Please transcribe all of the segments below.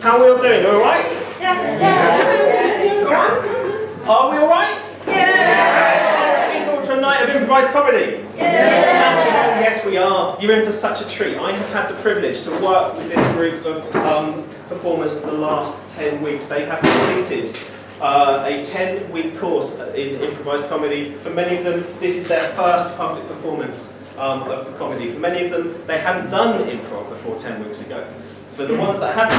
How are we all doing? All right? Yeah. All right? Are we all right? Yeah. Looking forward to a night of improvised comedy? Yes, we are. You're in for such a treat. I have had the privilege to work with this group of performers for the last 10 weeks. They have completed a 10-week course in improvised comedy. For many of them, this is their first public performance of the comedy. For many of them, they hadn't done improv before 10 weeks ago. For the ones that have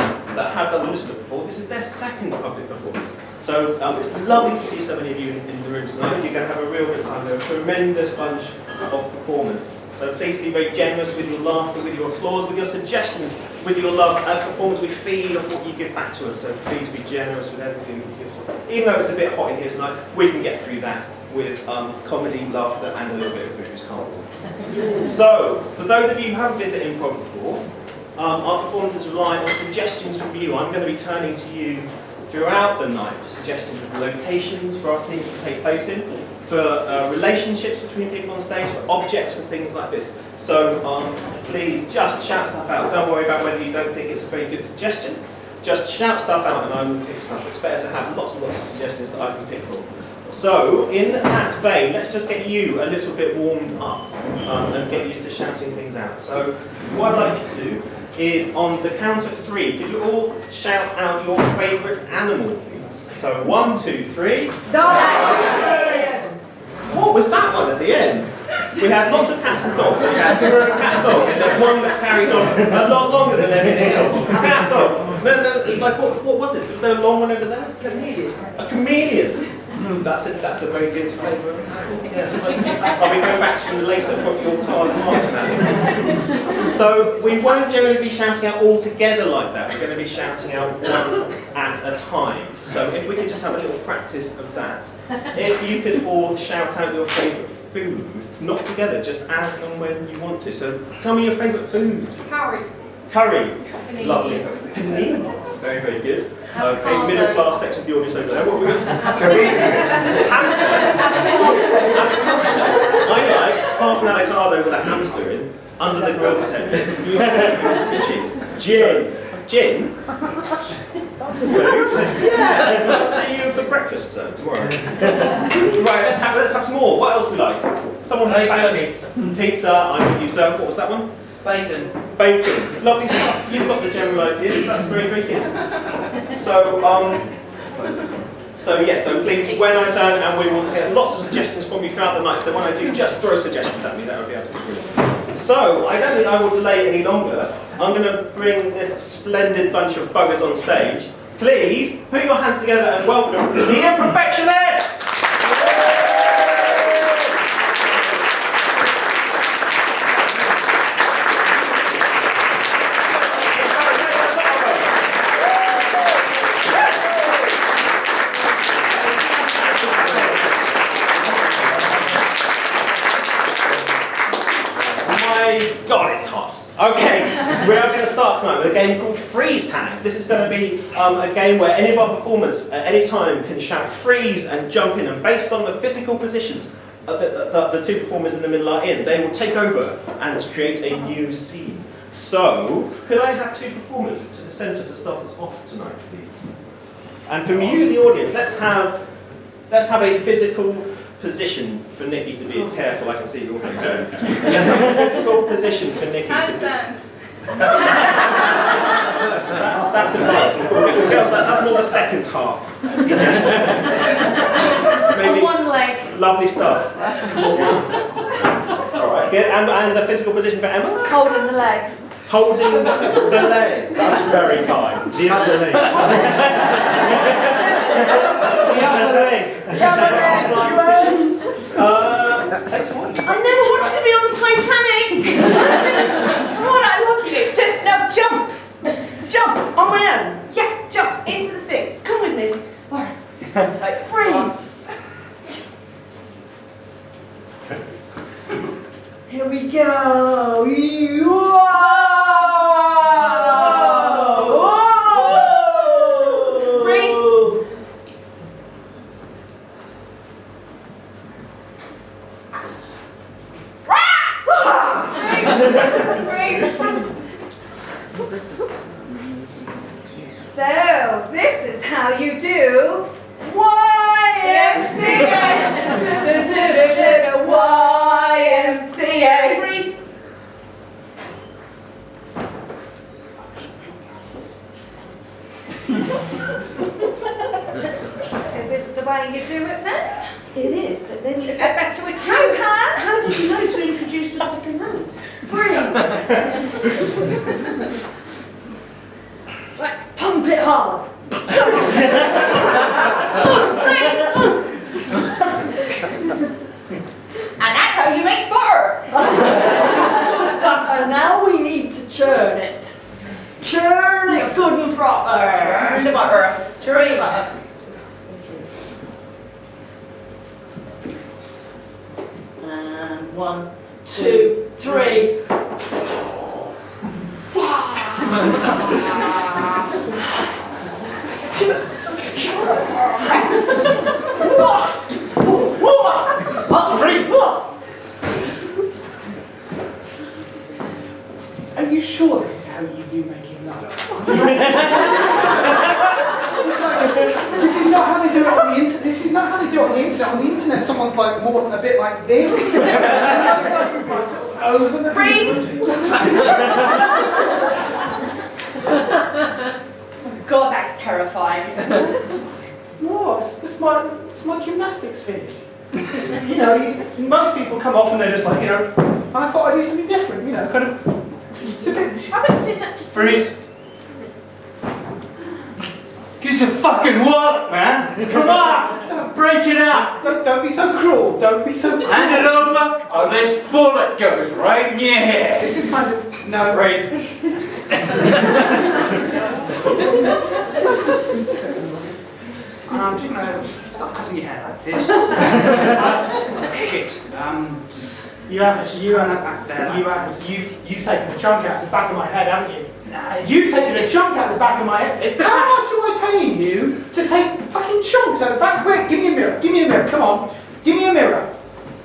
done a little bit before, this is their second public performance. So it's lovely to see so many of you in the room tonight. You're going to have a real good time. They're a tremendous bunch of performers. So please be very generous with your laughter, with your applause, with your suggestions, with your love. As performers, we feed off what you give back to us. So please be generous with everything you give. Even though it's a bit hot in here tonight, we can get through that with comedy, laughter, and a little bit of booze, can't we? So, for those of you who haven't been to improv before, our performances rely on suggestions from you. I'm going to be turning to you throughout the night for suggestions of locations for our scenes to take place in, for relationships between people on stage, for objects, for things like this. So please just shout stuff out. Don't worry about whether you don't think it's a very good suggestion. Just shout stuff out and I will pick stuff. It's better to have lots and lots of suggestions that I can pick from. So, in that vein, let's just get you a little bit warmed up and get used to shouting things out. So, what I'd like you to do is, on the count of 3, could you all shout out your favourite animal, please? So, 1, 2, 3. Dog! What was that one at the end? We had lots of cats and dogs. So we had a cat and dog, and there's one that carried on a lot longer than everything else. Cat dog. No, it's like, what was it? Was there a long one over there? Chameleon. A chameleon. That's a very good favourite. Yeah. I'll be going back to you later, put your card mark that. So we won't generally be shouting out all together like that. We're going to be shouting out one at a time. So if we could just have a little practice of that. If you could all shout out your favourite food, not together, just as and when you want to. So tell me your favourite food. Curry. Curry. Panini. Lovely. Panini. Very, very good. Okay, middle class section of the audience over there. What were we going to Hamster. I like half an avocado with a hamster in, under the grill for 10 minutes. Good cheese. Gin. Gin? That's a food. Yeah, I'll see you for breakfast, sir, tomorrow. Right, let's have some more. What else do we like? Someone have pizza. Pizza, I'm with you, sir. What was that one? Bacon. Bacon. Lovely stuff. You've got the general idea. That's very, very good. So, so please, when I turn, and we will get lots of suggestions from you throughout the night, so when I do, just throw suggestions at me. That would be absolutely brilliant. So, I don't think I will delay any longer. I'm going to bring this splendid bunch of buggers on stage. Please, put your hands together and welcome the Imperfectionists! God, it's hot. Okay, we are going to start tonight with a game called Freeze Tag. This is going to be a game where any of our performers at any time can shout freeze and jump in, and based on the physical positions the two performers in the middle are in, they will take over and create a new scene. So, could I have two performers to the centre to start us off tonight, please? And from you, the audience, let's have a physical position for Nikki to be careful. I can see your face. Let's have a physical position for Nikki to be. That's advanced. That's more the second half. Maybe. On one leg. Lovely stuff. All right. Good. And the physical position for Emma. Holding the leg. Holding the leg. That's very kind. The other leg. The other leg. The other leg. Take time. I never wanted to be on the Titanic. God, I love you. Just now jump. Jump on my own. Yeah, jump into the sea. Come with me. All right. Like, freeze. Here we go. how you do YMCA. YMCA. Freeze. Is this the way you do it then? It is, but then Is that better with two hands? how did you know to introduce the second hand? Freeze. Right, pump it hard. And that's how you make butter. And now we need to churn it. Churn it good and proper. Churn the butter. Churn the butter. And 1, 2, 3. Are you sure this is how you do making love? This is not how they do it on the internet. This is not how they do it on the internet. On the internet, someone's like more a bit like this. And the other person's like sort of over the God, that's terrifying. No, it's my gymnastics finish. You know, most people come off and they're just like, you know, I thought I'd do something different. You know, kind of. It's a bit. I bet just Freeze. Give some fucking water, man. Come on. Break it up. Don't be so cruel. Don't be so cruel. Hand it over, or this bullet goes right in your head. This is kind of no. Freeze. I'm just gonna start cutting your hair like this. Shit. You've taken a chunk out the back of my head, haven't you? Nah, You've taken a chunk out the back of my head. It's the How much am I paying you to take fucking chunks out the back? Quick, give me a mirror. Give me a mirror. Come on. Give me a mirror.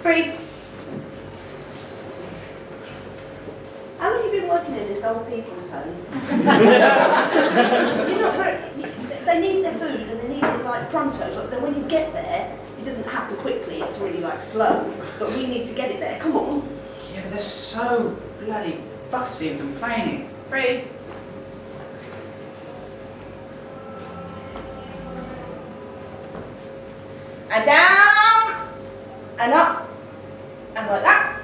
freeze. How long have you been working in this old people's home? You're not very, they need their food and they need it like pronto, but then when you get there, it doesn't happen quickly, it's really like slow. But we need to get it there, come on. Yeah, but they're so bloody fussy and complaining. Freeze. And down, and up, and like that.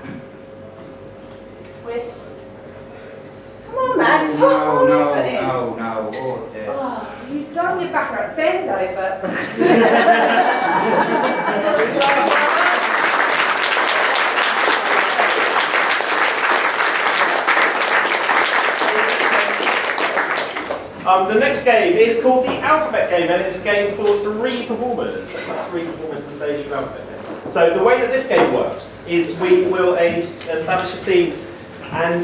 Twist. Come on, man. Put all your foot in. no. Oh, dear. Oh, you've done your back right. Bend over. The next game is called the Alphabet Game, and it's a game for 3 performers. So it's like 3 performers on the stage for Alphabet Game. So the way that this game works is we will establish a scene, and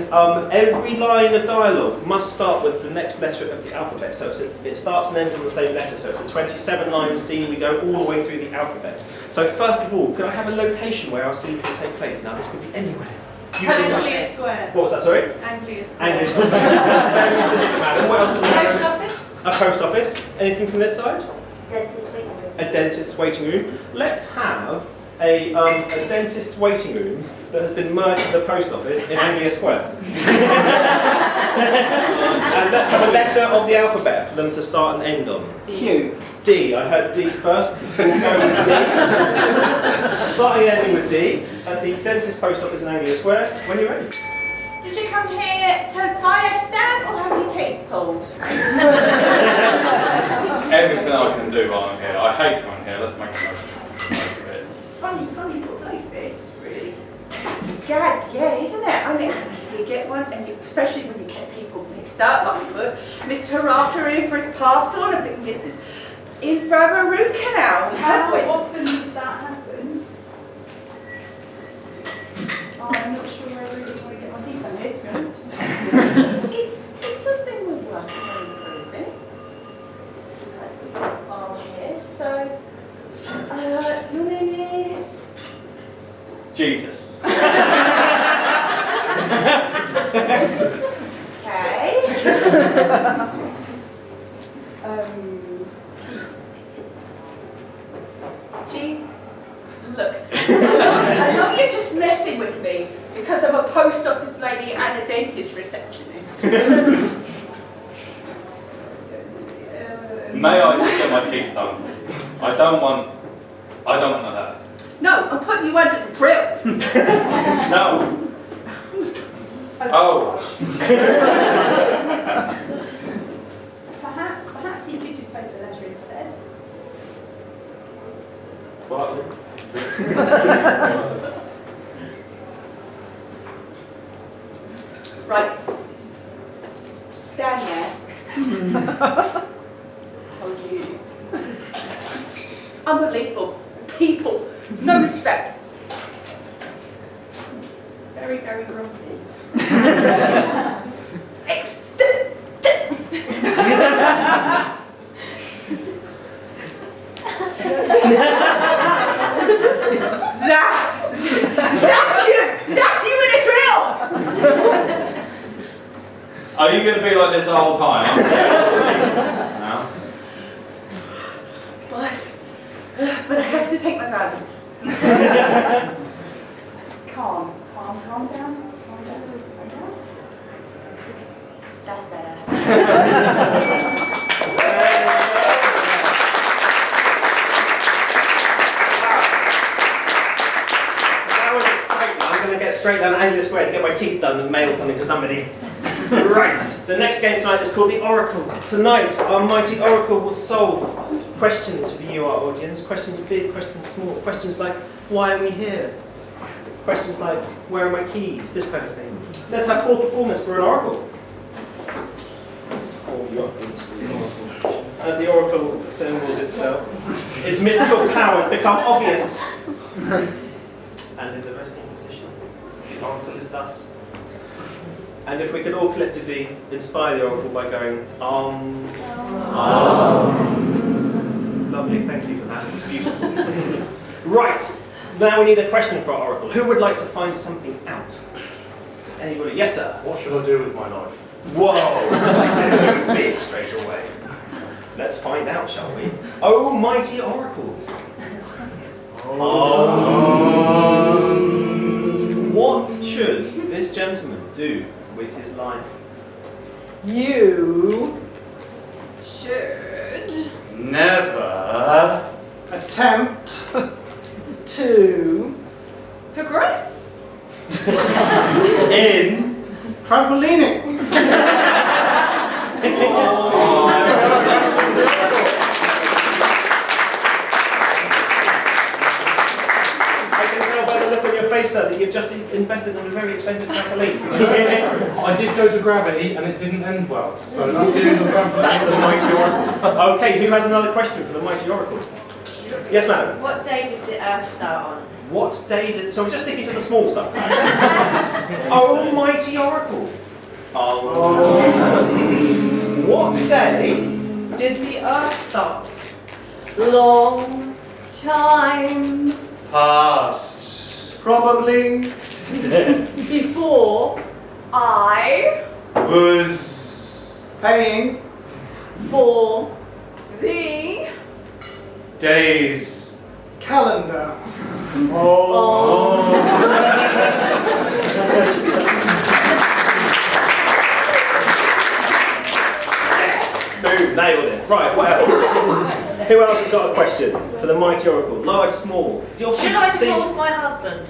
every line of dialogue must start with the next letter of the alphabet. So it starts and ends on the same letter. So it's a 27-line scene. We go all the way through the alphabet. So first of all, can I have a location where our scene can take place? Now this could be anywhere. Anglia Square. What was that, sorry? Anglia Square. Anglia Square. Very specific, madam. What else do we have? Post office. A post office. Anything from this side? Dentist waiting room. A dentist's waiting room. Let's have a dentist's waiting room that has been merged with the post office in Anglia Square. And let's have a letter of the alphabet for them to start and end on. Q. D. I heard D first. We'll go with D. Starting and ending with D at the dentist post office in Anglia Square. When you're ready. Did you come here to buy a stamp or have your teeth pulled? Everything I can do while I'm here. I hate coming here. Let's make the most of it. Funny sort of place this, really. Gads, yeah, isn't it? I mean, you get one, and especially when you get people mixed up, like we put Mr. Harata in for his parcel, and I think this is in for a root canal. How often does that happen? Oh, I'm not sure I really want to get my teeth done here, to be honest. It's something we're working on improving. Here, so your name is Jesus. okay. grumpy because of a post office lady and a dentist receptionist. May I just get my teeth done? I don't want that. No, I'm putting you under the drill. No. Oh. Perhaps he could just post a letter instead. What? Right. Stand there. Told you. Unbelievable. People. No respect. Very, very grumpy. Zach, you in a drill! Are you going to be like this the whole time? I'm scared. No. But I have to take my gun. Calm down. That's better. That was exciting. I'm going to get straight down and this way to get my teeth done and mail something to somebody. Right. The next game tonight is called the Oracle. Tonight, our mighty Oracle will solve questions for you, our audience. Questions big, questions small. Questions like, why are we here? Questions like, where are my keys? This kind of thing. Let's have 4 performers for an Oracle. Let's form you up into the Oracle position. As the Oracle assembles itself, its mystical powers become obvious. And in the resting position, the Oracle is thus. And if we could all collectively inspire the Oracle by going, Lovely, thank you for that, it's beautiful. Right, now we need a question for our Oracle. Who would like to find something out? Is anybody? Yes, sir. What should I do with my life? Whoa, big straight away. Let's find out, shall we? Oh, mighty Oracle. What should this gentleman do with his life? You Should. Never. Attempt to Progress. In. trampolining. I can tell by the look on your face, sir, that you've just invested in a very expensive trampoline. I did go to gravity and it didn't end well. So that's the end of That's the trampoline. mighty Oracle. Okay, who has another question for the mighty Oracle? Yes, madam. What day did the Earth start on? What day did... So we're just sticking to the small stuff. Oh, mighty Oracle. What day did the Earth start? long Time. Past. Probably before I. Was. paying for The. Days. calendar. Boom, nailed it. Right, what else? Who else has got a question for the mighty Oracle? Large, small. Do your Should features I seem... divorce my husband?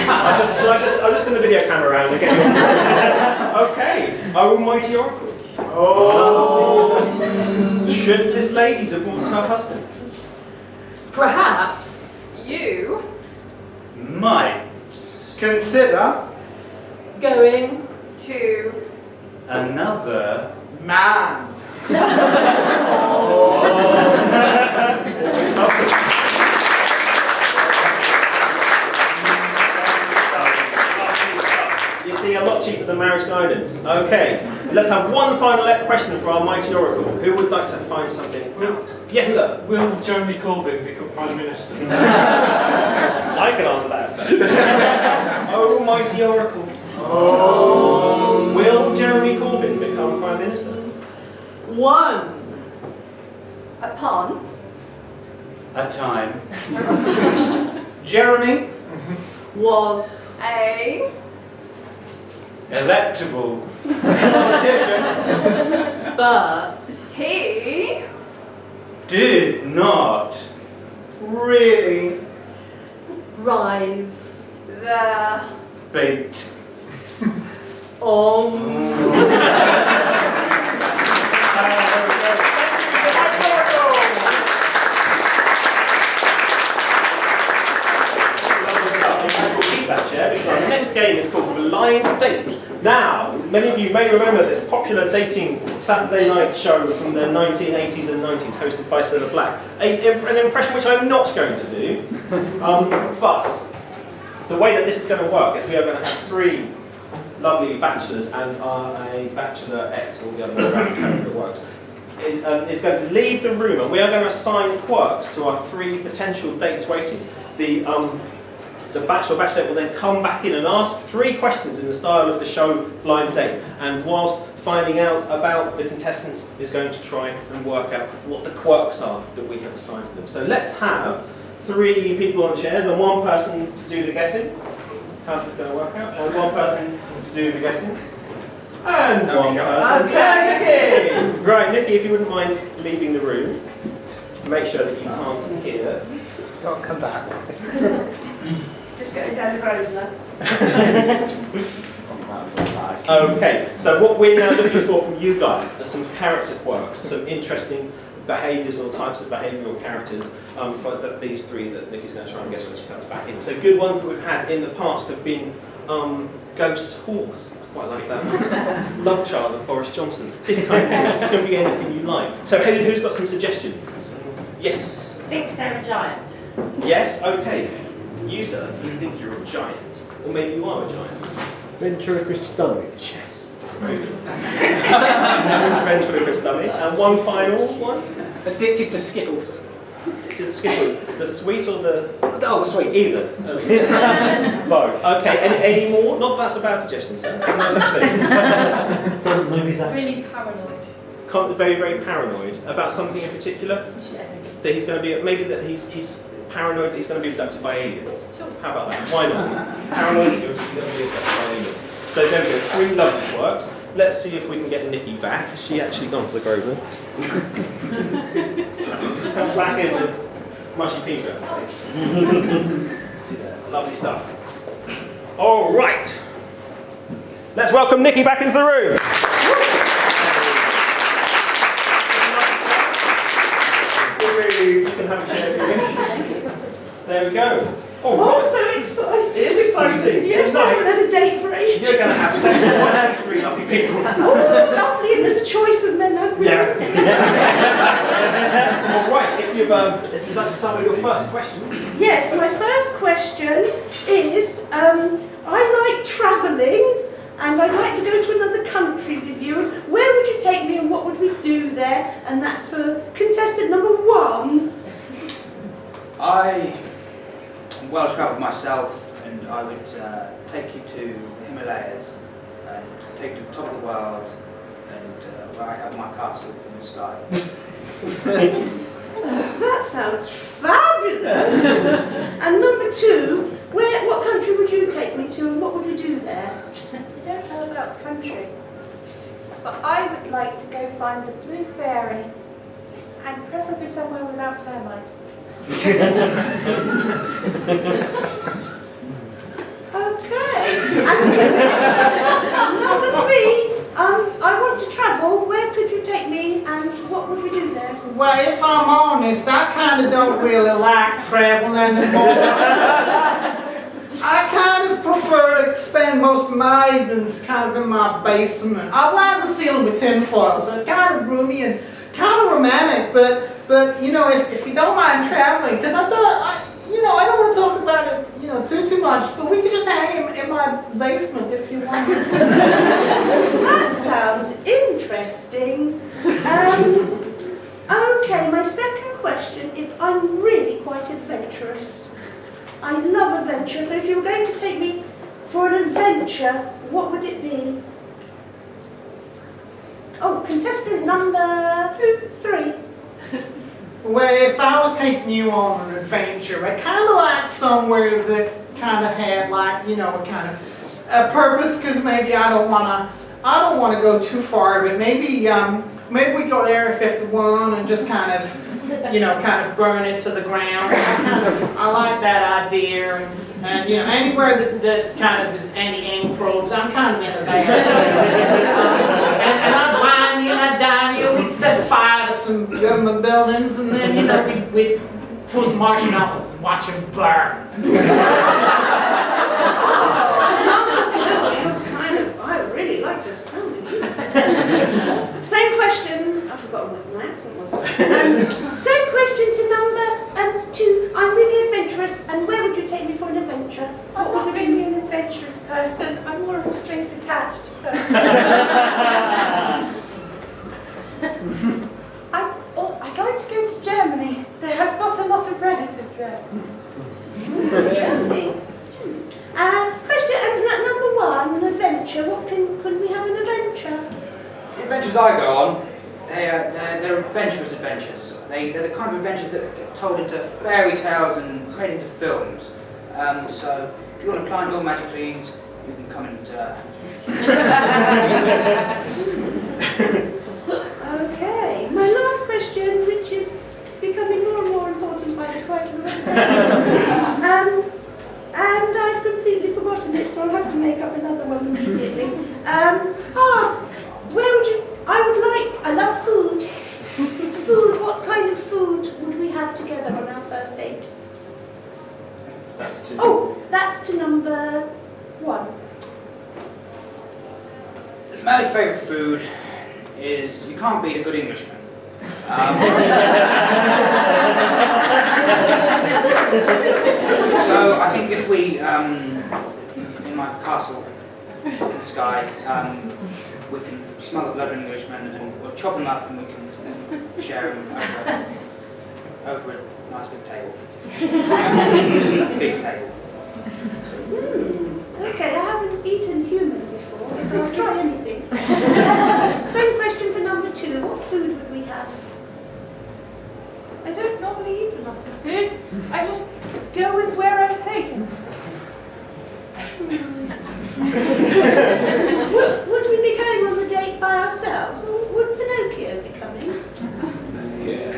I'll just spin the video camera around again. Okay. Oh, mighty Oracle. Should this lady divorce her husband? perhaps You. Might. Consider going To. Another. man. You see, a lot cheaper than marriage guidance. Okay, let's have one final question for our mighty Oracle. Who would like to find something out? Yes, sir. Will Jeremy Corbyn become Prime Minister? I can answer that. Oh, mighty Oracle. Will Jeremy Corbyn become Prime Minister? one Upon. A time. Jeremy Was A. Electable. politician. but He. Did not. Really? rise The. Bait. The next game is called Blind Date. Now, many of you may remember this popular dating Saturday night show from the 1980s and 90s, hosted by Cilla Black. An impression which I'm not going to do, but the way that this is going to work is we are going to have 3 lovely bachelors and a bachelorette, or the other way around, however it works, is going to leave the room, and we are going to assign quirks to our 3 potential dates waiting. The bachelor or bachelorette will then come back in and ask 3 questions in the style of the show Blind Date, and whilst finding out about the contestants is going to try and work out what the quirks are that we have assigned to them. So let's have 3 people on chairs and 1 person to do the guessing. How's this going to work out? And 1 person to do the guessing. And 1 person. Okay. Nikki! Right, Nikki, if you wouldn't mind leaving the room, make sure that you can't hear. Don't come back. Just going down the road now. Okay, so what we're now looking for from you guys are some character quirks, some interesting behaviours or types of behavioural characters for these 3 that Nikki's going to try and guess when she comes back in. So good ones that we've had in the past have been Ghost Horse, I quite like that. Love Child of Boris Johnson. This kind of thing, it can be anything you like. So who's got some suggestions? Yes? Thinks they're a giant. Yes? Okay. You, sir, you think you're a giant. Or maybe you are a giant. Ventriloquist. Yes. That's very good. It's ventriloquist dummy. And 1 final one? Addicted to Skittles. To the Skittles. The sweet or the... Oh, the sweet. Either. Both. Okay, any more? Not that's a bad suggestion, sir. There's no such thing. Doesn't know his accent. Really paranoid. Very, very paranoid about something in particular. That he's going to be... Maybe that he's paranoid that he's going to be abducted by aliens. Sure. How about that? Why not? Paranoid that he's going to be abducted by aliens. So there we go, 3 lovely works. Let's see if we can get Nikki back. Has she actually gone for the Grosvenor? Comes back in with mushy Peter. Lovely stuff. All right. Let's welcome Nikki back into the room. You can have a chair if you wish. There we go. All Oh, right. so exciting. It is exciting. Yes, I haven't Tonight, had a date for ages. you're going to have sex with 1 of these 3 lovely people. Oh, lovely, and there's a choice of men and women. Yeah. All right, if you'd like to start with your first question. Yes, my first question is, I like travelling, and I'd like to go to another country with you. Where would you take me, and what would we do there? And that's for contestant number 1. I am well travelled myself, and I would take you to the Himalayas and take you to the top of the world, and where I have my castle in the sky. That sounds fabulous. And number 2, what country would you take me to, and what would we do there? I don't know about country, but I would like to go find the blue fairy, and preferably somewhere without termites. Okay. And number 3, I want to travel. Where could you take me, and what would we do there? Well, if I'm honest, I kind of don't really like traveling anymore. I kind of prefer to spend most of my evenings kind of in my basement. I've lined the ceiling with tinfoil, so it's kind of roomy and kind of romantic, but you know, if you don't mind traveling, because I don't want to talk about it, too much, but we could just hang in my basement if you want. That sounds interesting. Okay, my second question is, I'm really quite adventurous. I love adventure, so if you were going to take me for an adventure, what would it be? Oh, contestant number 3. Well, if I was taking you on an adventure, I kind of like somewhere that kind of had like, you know, kind of a purpose, because maybe I don't want to go too far, but maybe maybe we go to Area 51 and just kind of, you know, kind of burn it to the ground. I like that idea, and you know, anywhere that kind of is anti-aim probes, I'm kind of into that. And I'd wine you and I'd dine you. We'd set fire to some government buildings, and then, you know, we'd throw some marshmallows and watch them burn. I really like this sound of you. Same question. I've forgotten what my accent was. Same question to number 2. I'm really adventurous, and where would you take me for an adventure? I'm not really an adventurous person. I'm more of a strings attached person. I'd like to go to Germany. I've got a lot of relatives there. Germany. Question number 1, an adventure. What could we have an adventure? The adventures I go on, they're adventurous adventures. They're the kind of adventures that get told into fairy tales and made into films. So if you want to climb all magic beans, you can come and... Okay, my last question, which is becoming more and more important by the quiet of the website. And I've completely forgotten it, so I'll have to make up another one immediately. Where would you... I love food. Food, what kind of food would we have together on our first date? That's 2. Oh, that's to number 1. My favourite food is... You can't beat a good Englishman. So I think if we, in my castle in the sky, we can smell the blood of Englishmen and we'll chop them up and we can share them over a nice big table. Big table. Okay, I haven't eaten human before, so I'll try anything. Same question for number 2. What food would we have? I don't normally eat a lot of food. I just go with where I'm taken. Would we be going on the date by ourselves, or would Pinocchio be coming? Yeah.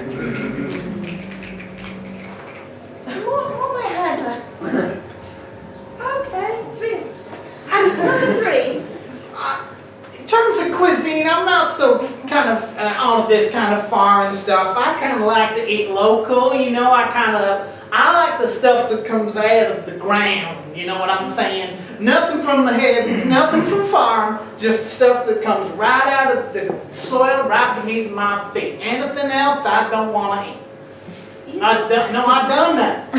What my handler? Okay, 3 of us. And number 3. In terms of cuisine, I'm not so kind of on this kind of foreign stuff. I kind of like to eat local, you know. I like the stuff that comes out of the ground, you know what I'm saying? Nothing from the heavens, nothing from farm, just stuff that comes right out of the soil right beneath my feet. Anything else I don't want to eat. I've done that.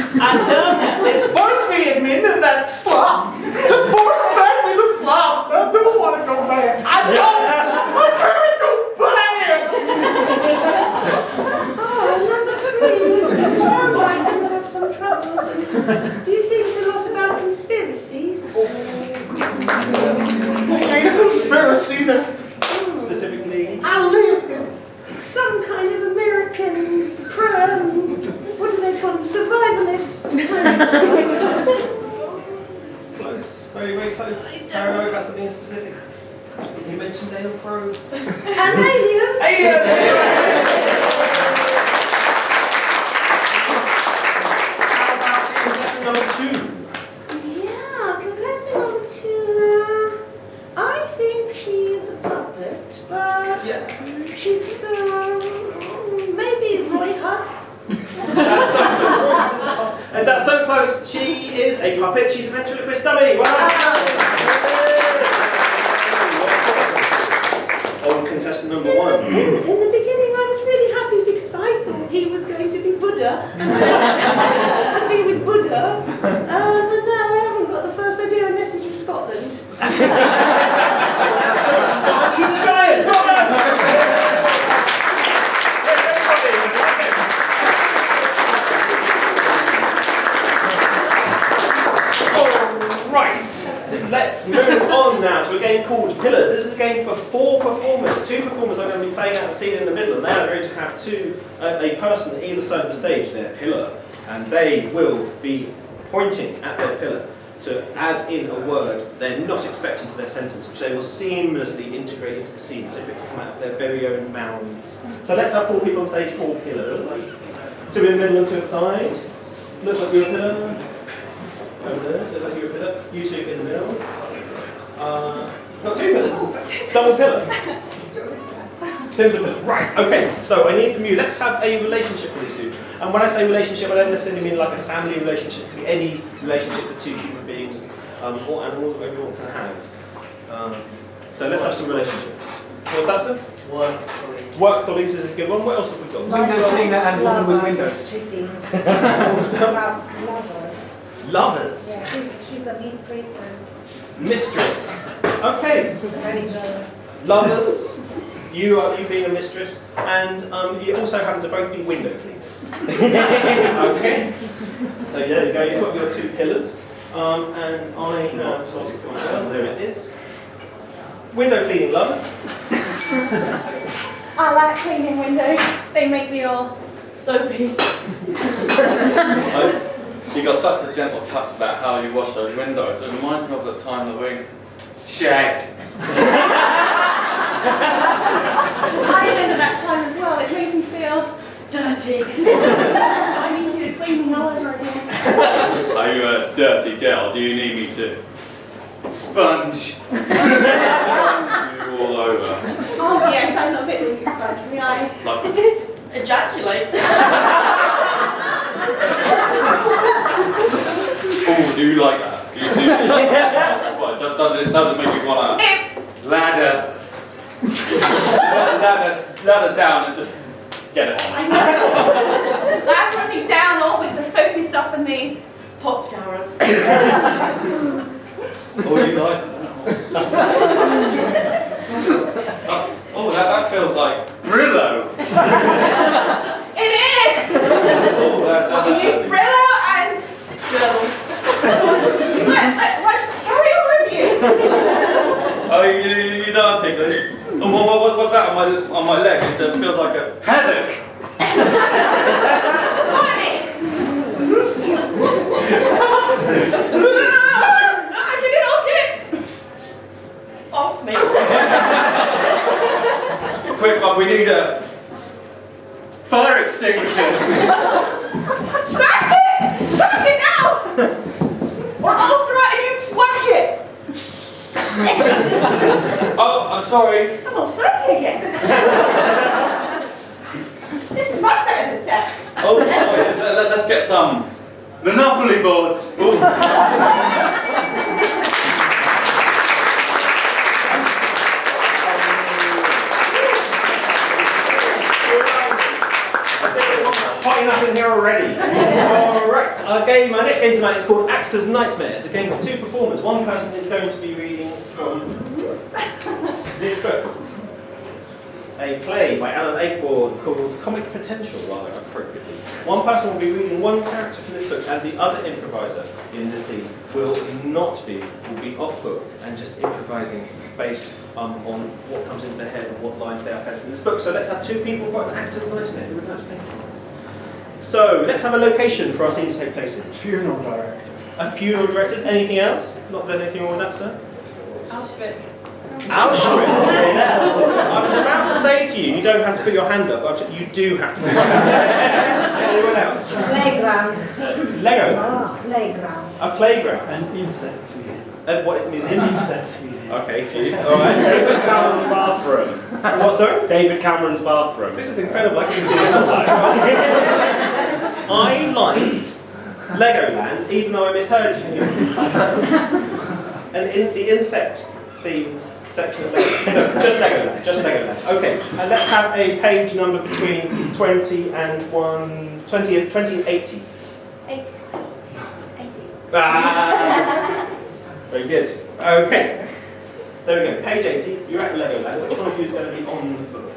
They force-fed me to that slop. They force-fed me to slop. I don't want to go back. I can't go back. Oh, number 3. You sound like you have some troubles. Do you think a lot about conspiracies? Ain't a conspiracy that Specifically? I live in. Some kind of American what do they call them? Survivalist kind of. Close. Very, very close. Tara, about something specific. You mentioned Dale Probes. And aliens. Alien! How about contestant number 2? Yeah, contestant number 2. I think she's a puppet, but she's maybe Roy Hutt. That's so close. And that's so close. She is a puppet. She's a ventriloquist dummy. Well done. On contestant number 1. In the beginning, I was really happy because I thought he was going to be Buddha. And I wanted to be with Buddha. But now I haven't got the first idea unless he's from Scotland. He's a giant. Well done. Right. let's move on now to a game called Pillars. This is a game for 4 performers. 2 performers are going to be playing out a scene in the middle, and they are going to have a person at either side of the stage, their pillar, and they will be pointing at their pillar to add in a word they're not expecting to their sentence, which they will seamlessly integrate into the scene as if it could come out of their very own mouths. So let's have 4 people on stage, 4 pillars. 2 in the middle and 2 at the side. Looks like you're a pillar. Over there, looks like you're a pillar. You 2 in the middle. Got 2 pillars. Double pillar. Tim's a pillar. Right, okay. So I need from you, let's have a relationship with these 2. And when I say relationship, I don't necessarily mean like a family relationship. It can be any relationship with 2 human beings or animals, whatever you all can have. So let's have some relationships. What's that, sir? Work. Work colleagues is a good one. What else have we got? Window cleaner and woman with windows. What's that? Lovers. Lovers. Yeah, she's a mistress and Mistress. Okay. very jealous. Lovers. You being a mistress, and you also happen to both be window cleaners. Okay. So there you go. You've got your 2 pillars, and I have there it is. Window cleaning lovers. I like cleaning windows. They make me all soapy. You got such a gentle touch about how you wash those windows. It reminds me of the time that we shagged. I remember that time as well. It made me feel dirty. I need you to clean me all over again. Are you a dirty girl? Do you need me to sponge you all over? Oh yes, I love it when you sponge me. I ejaculate. Oh, do you like that? Do you well, does it make you want to ladder down and just get it on? I know. That's when me down all with the soapy stuff and the hot scourers. Oh, you like oh, that feels like Brillo. It is! Oh, You use Brillo and Gills. Carry on with you. Oh, you know I'm ticklish. Oh, what's that on my leg? It feels like a haddock. Why? Get it off me. Quick one, we need a fire extinguisher. Smash it! Smash it now! Or I'll throw it and you whack it. Oh, I'm sorry. I'm all sweaty again. This is much better than sex. Oh, let's get some Monopoly boards. Ooh. Hot enough in here already. Alright, our next game tonight is called Actor's Nightmare. It's a game for 2 performers. One person is going to be reading from this book. A play by Alan Ayckbourn called Comic Potential, rather appropriately. One person will be reading one character from this book, and the other improviser in the scene will be off book and just improvising based on what comes into their head and what lines they are fed from this book. So let's have 2 people for an Actor's Nightmare. Who would like to play this? So let's have a location for our scene to take place in. Funeral director. A funeral director. Anything else? Not that anything wrong with that, sir? Auschwitz. Auschwitz. I was about to say to you, you don't have to put your hand up. You do have to put your hand up. Anyone else? Playground. Lego. Playground. A playground. An insects museum. What museum? An insects museum. Okay, cute. All right. David Cameron's bathroom. What, sorry? David Cameron's bathroom. This is incredible. I can just do this all night. I liked Legoland, even though I misheard you. And in the insect-themed section of Legoland. No, just Legoland. Just Legoland. Okay. And let's have a page number between 20 and 20 and 80. 80. Ah, very good. Okay. There we go. Page 80. You're at Legoland. Which one of you is going to be on the book?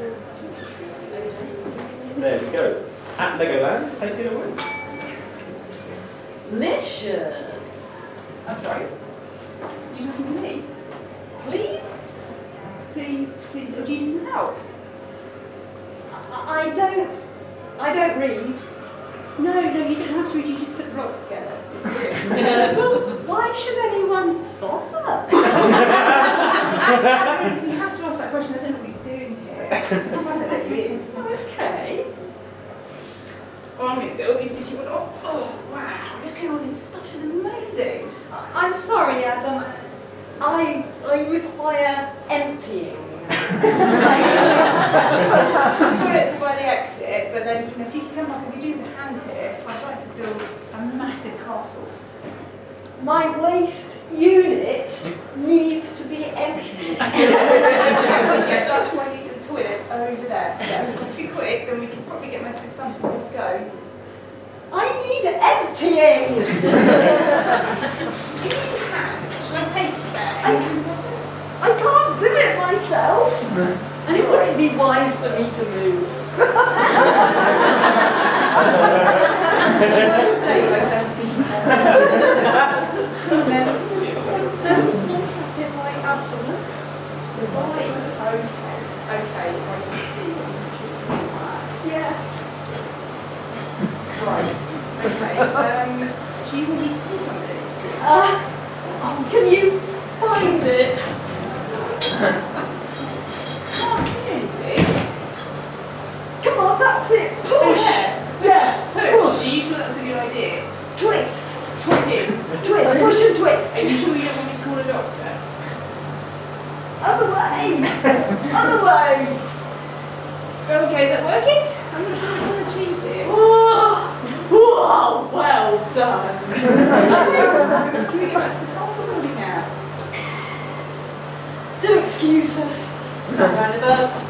There we go. At Legoland. Take it away. Licious. I'm sorry. You talking to me? Please? Please, please, or do you need some help? I don't read. No, you don't have to read, you just put the blocks together. It's brilliant. Well, why should anyone bother? You have to ask that question, I don't know what you're doing here. Sometimes I let you in. Okay. Well, I'm going to go, even if you want. Oh, wow, look at all this stuff, it's amazing. I'm sorry, Adam. I require emptying. The toilets are by the exit, but then if you can come up and you do the hands here, I'd like to build a massive castle. My waste unit needs to be empty. Yeah, that's why you need the toilets over there. Yeah, if you're quick, then we can probably get most of this done before we go. I need emptying! Do you need a hand? Shall I take it there? I can't do it myself! And it wouldn't be wise for me to move. There's a small trap in my abdomen. Right, okay, I see. Yes. Right, okay. Do you need to call somebody? Can you find it? Can't see anything. Come on, that's it. Push. Yeah. Push. Are you sure that's a good idea? Twist. Twist. Twist. Push and twist. Are you sure you don't want me to call a doctor? Other way. Other way. Okay, is that working? I'm not sure I can achieve it. Oh, well done. Can we get back to the castle building now? Do excuse us. It's our anniversary.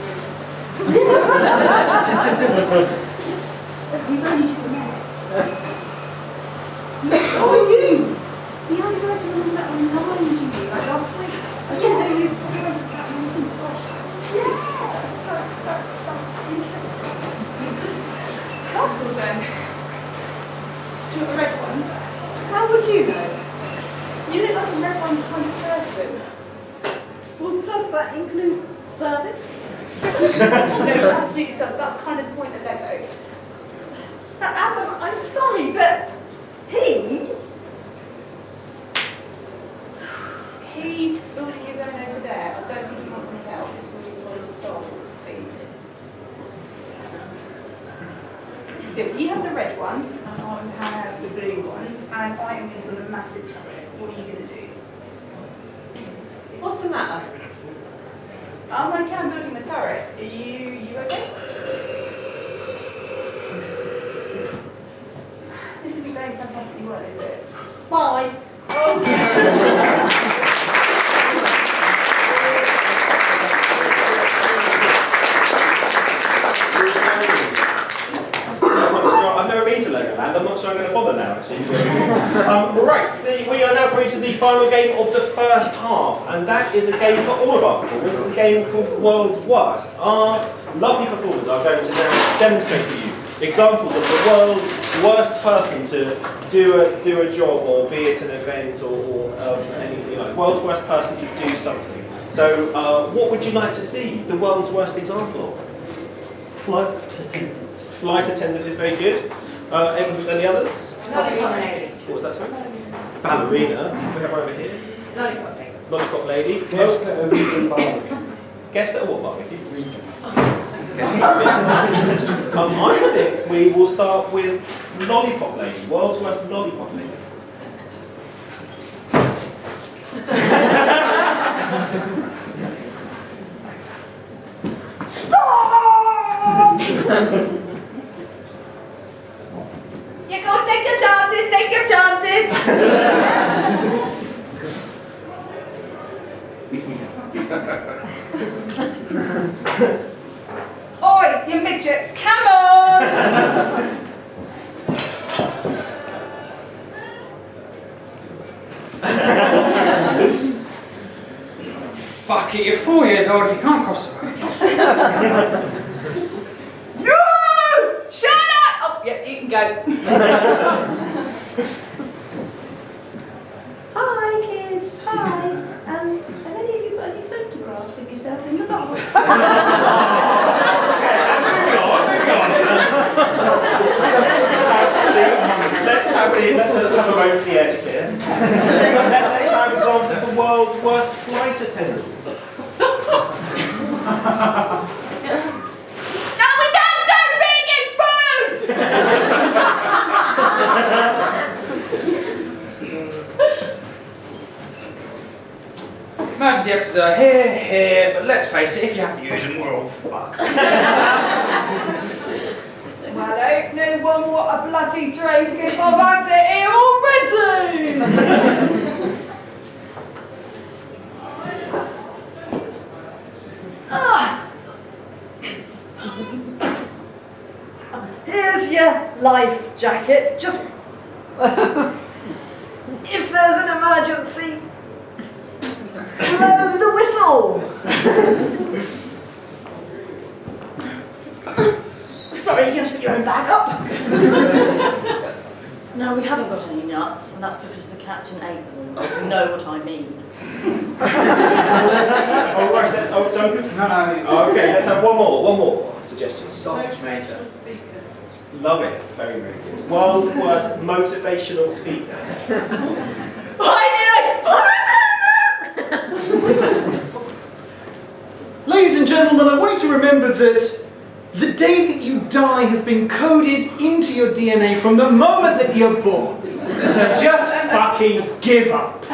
We've only just met. How are you? The anniversary was that online, you mean, like last week? I didn't know you celebrated that many things. Gosh, that's sweet. That's interesting. Castles then. Two of the red ones. How would you know? You look like a red ones kind of person. Well, does that include service? No, you have to do yourself. That's kind of the point of Lego. Adam, I'm sorry, but he's building his own over there. I don't think he wants any help. He's building one of the Star Wars things. Yes, you have the red ones, and I have the blue ones, and I am going to build a massive turret. What are you going to do? What's the matter? I'm okay, I'm building the turret. Are you okay? This isn't going fantastically well, is it? Bye. I've never been to Legoland, I'm not sure I'm going to bother now actually. Right, we are now coming to the final game of the first half, and that is a game for all of our performers. It's a game called World's Worst. Our lovely performers are going to now demonstrate for you examples of the world's worst person to do a job, or be it an event or anything like that. World's worst person to do something. So what would you like to see the world's worst example of? Flight attendants. Flight attendant is very good. Any others? What was that, sorry? Ballerina. We have over here. Lollipop thing. Lollipop lady. Guest at a vegan barbecue. Guest at a what barbecue? Vegan. I think we will start with Lollipop lady. World's worst lollipop lady. Stop! Yeah, go take your chances, take your chances. Oi, you midgets, come on! Fuck it, you're 4 years old if you can't cross the road. You! Shut up! Oh, yeah, you can go. Hi, kids. Yes, hi. Have any of you got any photographs of yourself in the box? Let's have a moment for the air to clear. Let's have examples of the world's worst flight attendants. No, we don't do vegan food! Emergency exits are here, but let's face it, if you have to use them, we're all fucked. Well, ain't no one what a bloody drink if I've had it here already! Here's your life jacket. Just if there's an emergency, blow the whistle. Sorry, you have to put your own bag up. No, we haven't got any nuts, and that's because the captain ate them. You know what I mean. Oh, right, don't. No. Okay, let's have one more suggestion. Sausage major. Love it. Very, very good. World's worst motivational speaker. Why did I Ladies and gentlemen, I want you to remember that the day that you die has been coded into your DNA from the moment that you're born. So just fucking give up.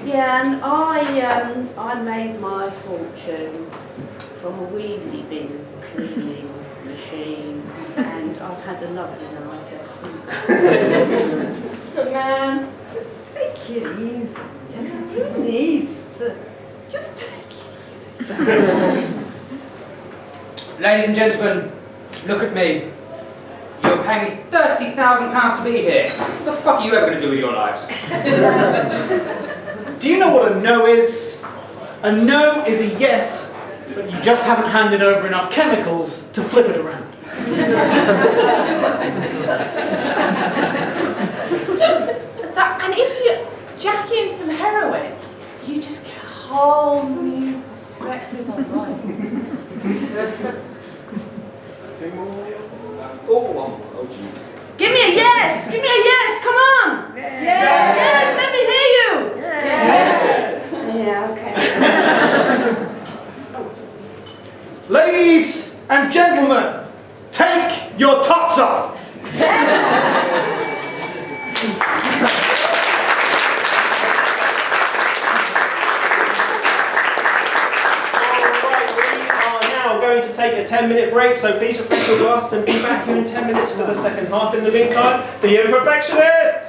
Yeah, and I made my fortune from a wheelie bin cleaning machine, and I've had a lovely life ever since. But man, just take it easy. You know, who needs to just take it easy? Ladies and gentlemen, look at me. You're paying me £30,000 to be here. What the fuck are you ever going to do with your lives? Do you know what a no is? A no is a yes, but you just haven't handed over enough chemicals to flip it around. And if you jack in some heroin, you just get a whole new perspective on life. Give me a yes! Give me a yes! Come on! Yes! Yes! Let me hear you! Yeah, okay. Ladies and gentlemen, take your tops off. Going to take a 10-minute break, so please refresh your glasses and be back here in 10 minutes for the second half. In the meantime, the Imperfectionists!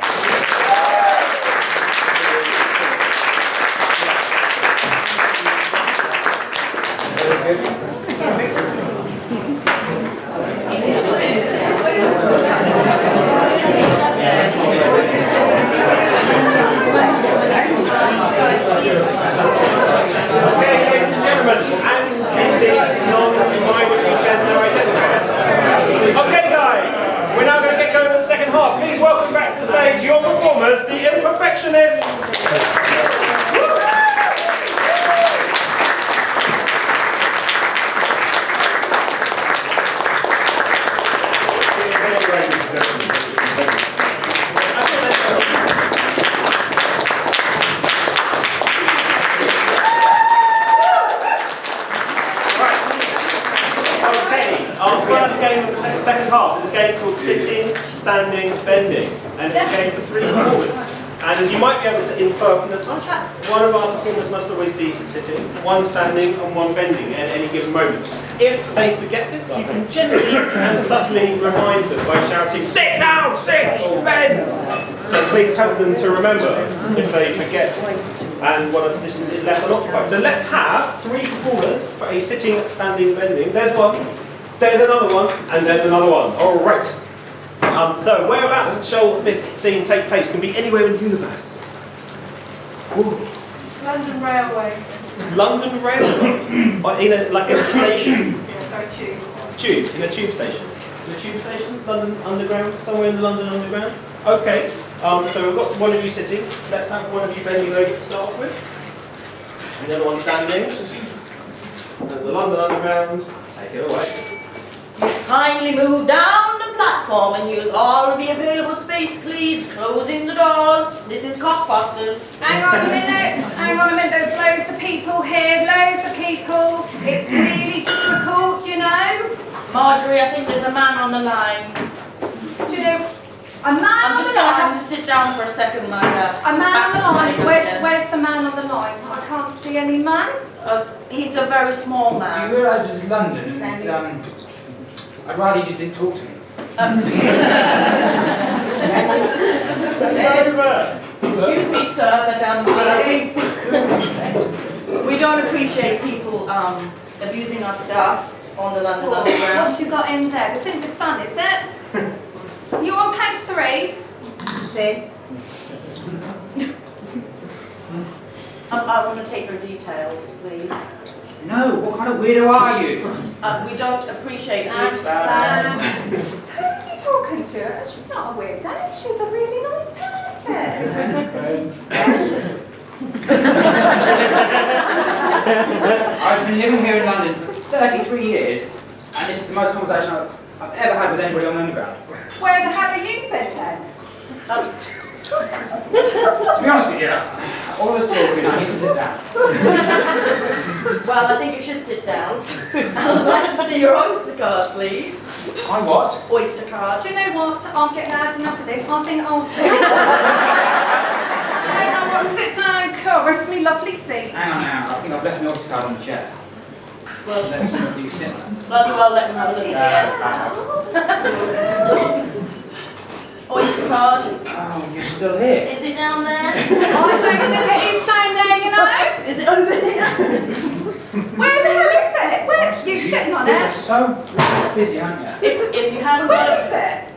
Okay, ladies and gentlemen, and indeed non-binary gender identifiers. Okay, guys, we're now going to get going to the second half. Please welcome back to the stage your performers, the Imperfectionists. Our first game of the second half is a game called Sitting, Standing, Bending, and it's a game for 3 performers. And as you might be able to infer from the title, one of our performers must always be sitting, one standing, and one bending at any given moment. If they forget this, you can gently and subtly remind them by shouting, "Sit down, sit, bend!" So please help them to remember if they forget and one of the positions is left unoccupied. So let's have 3 performers for a sitting, standing, bending. There's one. There's another one, and there's another one. All right. So whereabouts shall this scene take place? Can be anywhere in the universe. Ooh. London Railway. London Railway? Or in a, like in a station? Yeah, sorry, tube. Tube, in a tube station. In a tube station? London Underground? Somewhere in the London Underground? Okay. So we've got one of you sitting. Let's have one of you bending over to start off with. And the other one standing. And the London Underground, take it away. Kindly move down the platform and use all of the available space, please. Closing the doors. This is Cockfosters. Hang on a minute, there's loads of people here, loads of people. It's really difficult, you know. Marjorie, I think there's a man on the line. Do you know, a man I'm on just the going to line? have to sit down for a second, my A man on back's the line? playing up Where's, again. where's the man on the line? I can't see any man. He's a very small Do man. you realise this is London and I'd rather you just didn't talk to me. Excuse me, sir, Madame. We don't appreciate people abusing our staff on the London Underground. What you got in there? The Simple Sun, is it? You on page 3? See? I want to take your details, please. No, what kind of weirdo are you? We don't appreciate Who groups. are you talking to? She's not a weirdo, she's a really nice person. I've been living here in London for 33 years, and this is the most conversation I've ever had with anybody on the Underground. Where the hell are you been then? To be honest with you, all of us talking, I need to sit down. Well, I think you should sit down. I'd like to see your Oyster card, please. My what? Oyster card. Do you know what? I'm getting had enough of this. I think I'll sit down. I don't want to sit down and caress me lovely feet. Hang on now, I think I've left my Oyster card on the chair. Well, Let's not do sit. bloody well let me have a look at it. Oyster card. Oh, you're still here. Is it down there? I don't think it is down there, you know. Is it over here? Where the hell is it? Where are you sitting on You're it? so busy, aren't you? If you haven't Where got is it?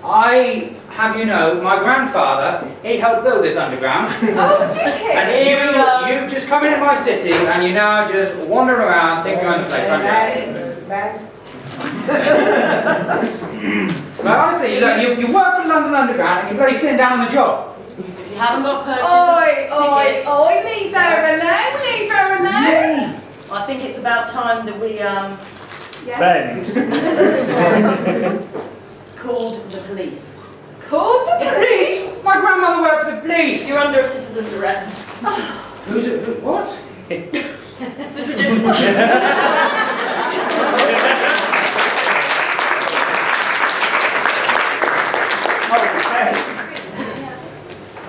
I have you know, my grandfather, he helped build this underground. Oh, did he? And you've just come into my city and you're now just wandering around thinking you're in the place, aren't you? But honestly, you work for London Underground and you're bloody sitting down on the job. If you haven't got purchase Oi, leave her alone, leave her alone. I think it's about time that we called the police. Called the police? My grandmother worked for the police. You're under a citizen's arrest. Who's it? What? It's a tradition. Okay.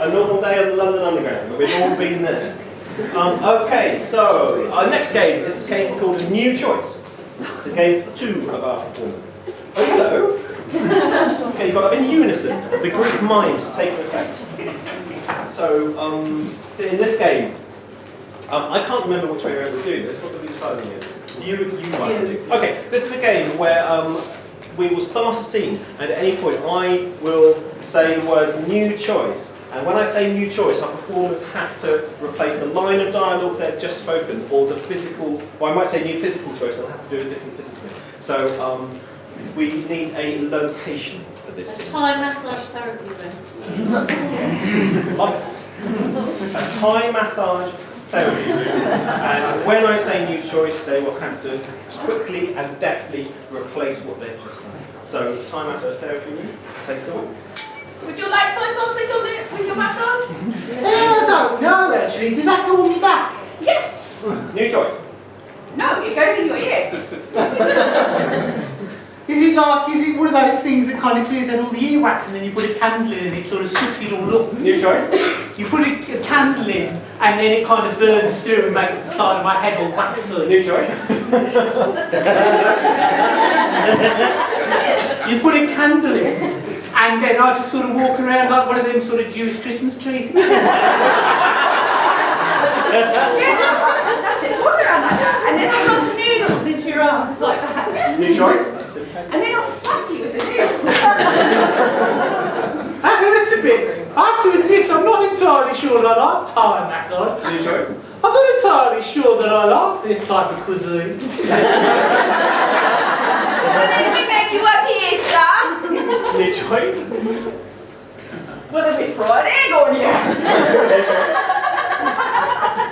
A normal day on the London Underground. We've all been there. Okay, so our next game is a game called New Choice. It's a game for two of our performers. Oh, hello. Okay, you've got to have in unison, the group mind to take effect. So, in this game, I can't remember which way around we do this. What are we deciding here? You might do. Okay, this is a game where we will start a scene, and at any point I will say the words new choice. And when I say new choice, our performers have to replace the line of dialogue they've just spoken, or the physical, or I might say new physical choice, I'll have to do a different physical thing. So we need a location for this A scene. Thai massage therapy room. Love it. A Thai massage therapy room. And when I say new choice, they will have to quickly and deftly replace what they've just done. So, Thai massage therapy room, take us away. Would you like soy sauce with your massage? I don't know actually. Does that go on me back? Yes. New choice. No, it goes in your ears. Is it one of those things that kind of clears out all the earwax and then you put a candle in and it sort of sucks it all up? New choice. You put a candle in and then it kind of burns through and makes the side of my head all waxy. New choice. You put a candle in and then I just sort of walk around like one of them sort of Jewish Christmas trees. Yeah, that's it. Walk around like that, and then I'll rub noodles into your arms like that. New choice. And then I'll slap you with the noodles. That hurts a bit. I have to admit, I'm not entirely sure that I like Thai massage. New choice. I'm not entirely sure that I like this type of cuisine. And then we make you a pizza. New choice. Well, then we throw an egg on you.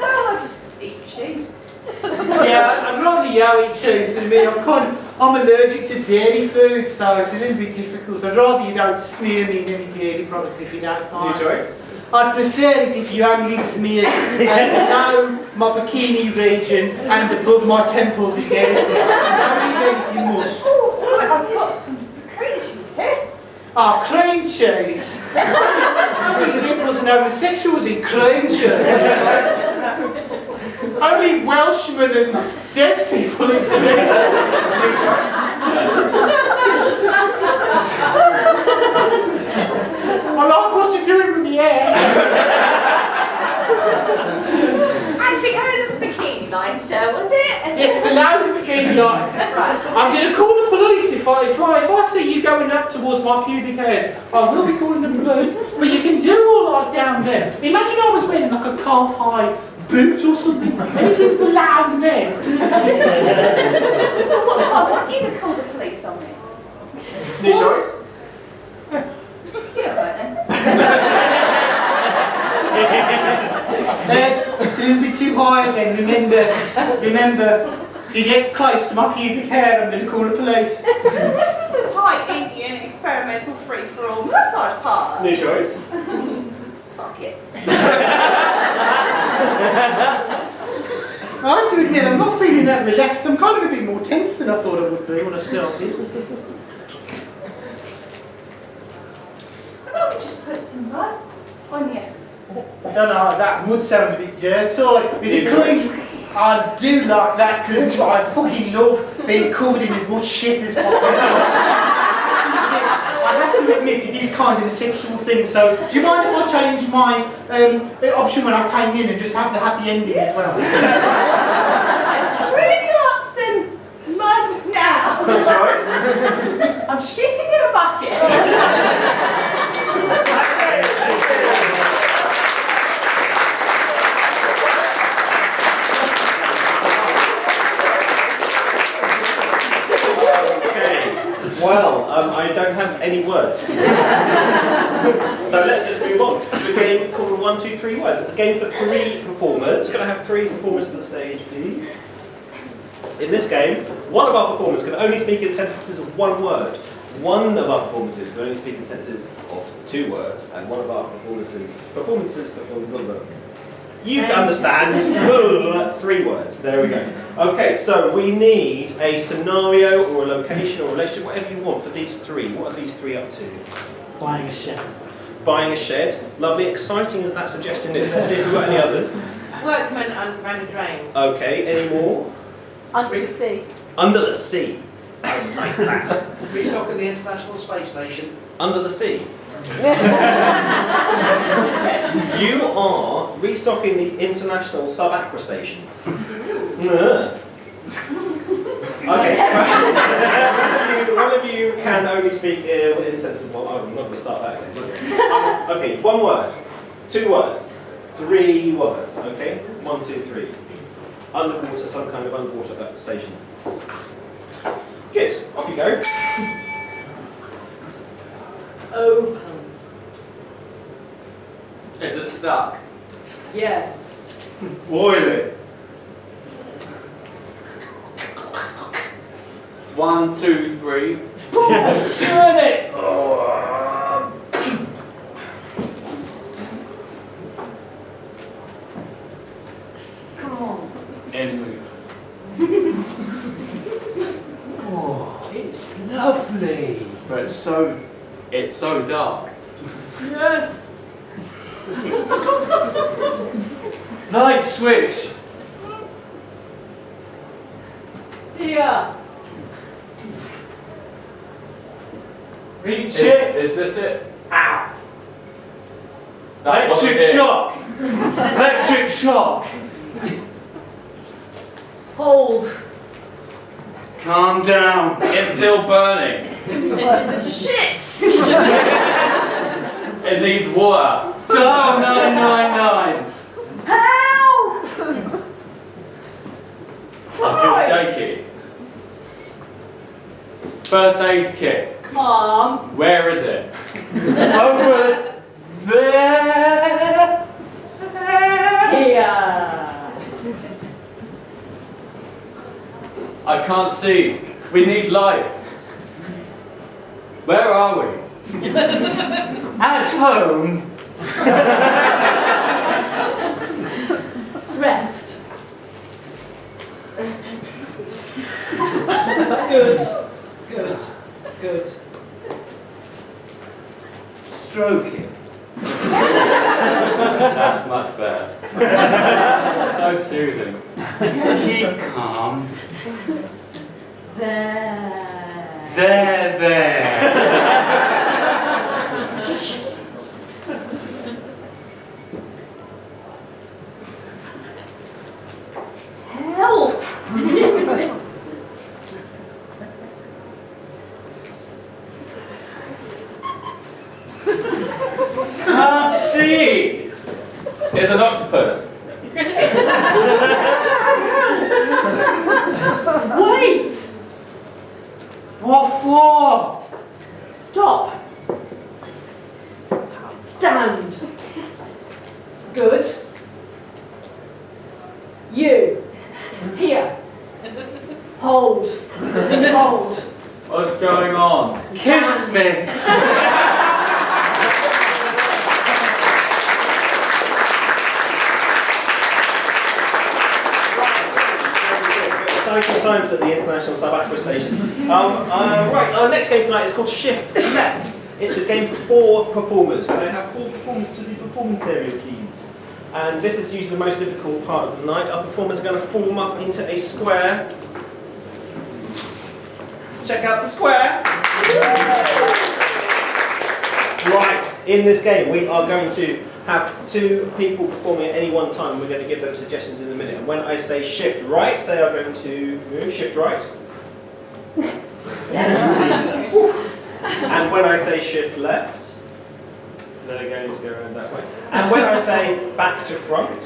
Well, I just eat cheese. Yeah, I'd rather you eat cheese than me. I'm allergic to dairy food, so it's a little bit difficult. I'd rather you don't smear me in any dairy products if you don't mind. New choice. I'd prefer it if you only smeared below my bikini region and above my temples in dairy products. Only then if you must. Oh, I've got some cream cheese here. Ah, cream cheese. Only the liberals and homosexuals eat cream cheese. Only Welshmen and dead people eat cream cheese. I like what you're doing with the hair. And below the bikini line, sir, was it? Yes, below the bikini line. Right. I'm going to call the police if I see you going up towards my pubic hairs. I will be calling the police, but you can do all right down there. Imagine I was wearing like a calf-high boot or something. Anything below there. I want you to call the police on me. New choice. Yeah, right It's a little bit too high again. Remember, if you get close to my pubic hair, I'm going to call the police. This is a tight Indian experimental free-for-all massage parlour. New choice. Fuck it. I have to admit, I'm not feeling that relaxed. I'm kind of a bit more tense than I thought I would be when I started. Why don't we just put some mud on you? I don't know, that mud sounds a bit dirty. Is it clean? I do like that because I fucking love being covered in as much shit as possible. I have to admit it is kind of a sexual thing, so do you mind if I change my option when I came in and just have the happy ending as well? Really up some mud now. New choice. I'm shitting in a bucket. Well, I don't have any words. So let's just move on to a game called 1, 2, 3 words. It's a game for 3 performers. Can I have 3 performers to the stage, please? In this game, one of our performers can only speak in sentences of 1 word. One of our performances can only speak in sentences of 2 words, and one of our performances you can understand 3 words. There we go. Okay, so we need a scenario or a location or a relationship, whatever you want for these 3. What are these 3 up to? Buying a shed. Buying a shed. Lovely, exciting as that suggestion is. Let's see if we've got any others. Workmen around a drain. Okay, any more? Under the sea. Under the sea. I like that. Restock at the International Space Station. Under the sea. You are restocking the International Sub-Aqua Station. Okay. One of you can only speak in sense of one. Oh, I'm not going to start that again. Okay, 1 word, 2 words, 3 words. Okay, 1, 2, 3. Underwater, some kind of underwater station. Good. Off you go. Open. Is it stuck? Yes. Boiling. 1, 2, 3. Turn it! Come on. En route. Oh, it's lovely. But it's so dark. Yes. Light switch. Yeah. Reach it. Is this it? Ow. That wasn't Electric it. shock. Electric shock. Hold. Calm down. It's still burning. Shit. It needs water. Dial 999. Help! I feel shaky. First aid kit. Mom. Where is it? Over There. Here. I can't see. We need light. Where are we? At home. Rest. Good. Good. Good. Stroking. That's much better. So soothing. Keep calm. There. There. Help. Can't see. Here's an octopus. Wait. What for? Stop. Stand. Good. You. Here. Hold. Hold. What's going on? Kiss me. Exciting times at the International South Station. Right, our next game tonight is called Shift Left. It's a game for 4 performers. Can I have 4 performers to the performance area, please? And this is usually the most difficult part of the night. Our performers are going to form up into a square. Check out the square. Right, in this game we are going to have 2 people performing at any one time. We're going to give them suggestions in a minute. And when I say shift right, they are going to move, shift right. And when I say shift left, they're going to go around that way. And when I say back to front,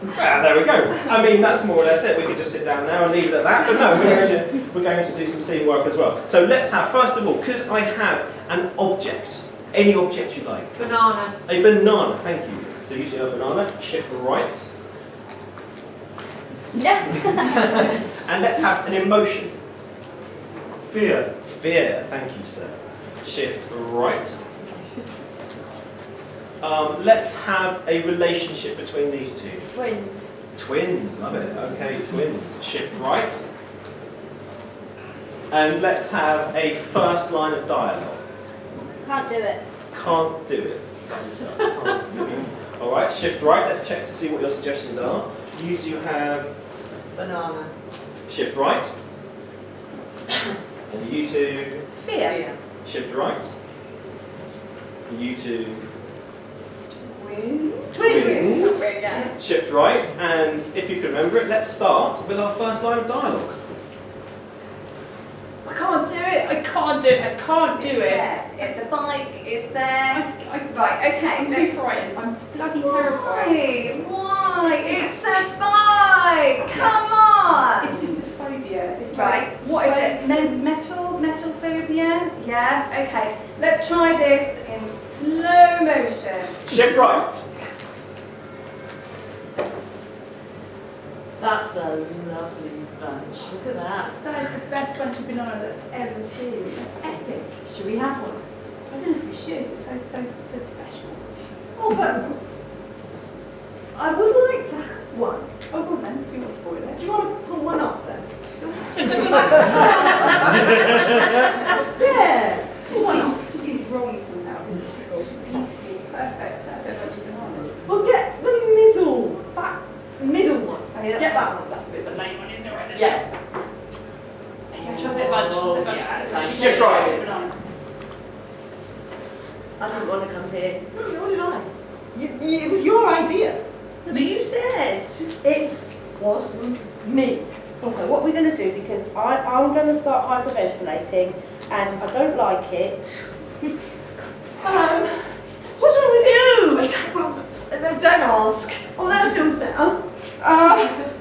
there we go. I mean, that's more or less it. We could just sit down now and leave it at that. But no, we're going to do some scene work as well. So let's have, first of all, could I have an object? Any object you like. Banana. A banana, thank you. So using a banana, shift right. And let's have an emotion. Fear. Fear, thank you, sir. Shift right. Let's have a relationship between these 2. Twins. Twins, love it. Okay, twins. Shift right. And let's have a first line of dialogue. Can't do it. Can't do it. Alright, shift right. Let's check to see what your suggestions are. You have Banana. shift right. And you 2 Fear. shift right. And you 2 Twins. shift right. And if you can remember it, let's start with our first line of dialogue. I can't do it. I can't do it. I can't do it. If the bike is there. Right. Okay. I'm too frightened. I'm bloody terrified. Why? It's a bike. Come on. It's just a phobia. It's Right. like What is it? Metal phobia? Yeah. Okay. Let's try this in slow motion. Shift right. That's a lovely bunch. Look at that. That is the best bunch of bananas I've ever seen. That's epic. Should we have one? I don't know if we should. It's so special. Oh, but I would like to have one. Oh, go on then. If you want to spoil it. Do you want to pull one off then? Yeah. Just seems wrong somehow. This is beautiful, perfect bunch of bananas. Well, get the middle, that middle one. Oh, yeah, Get that one. That's a bit of a lame one, isn't it? Right? Yeah. Try to say bunch. Shift right. I didn't want to come here. Nor did I. It was your idea. But you said. It wasn't me. Okay, what we're going to do, because I'm going to start hyperventilating and I don't like it. What's wrong with you? Don't ask. Oh, that feels better.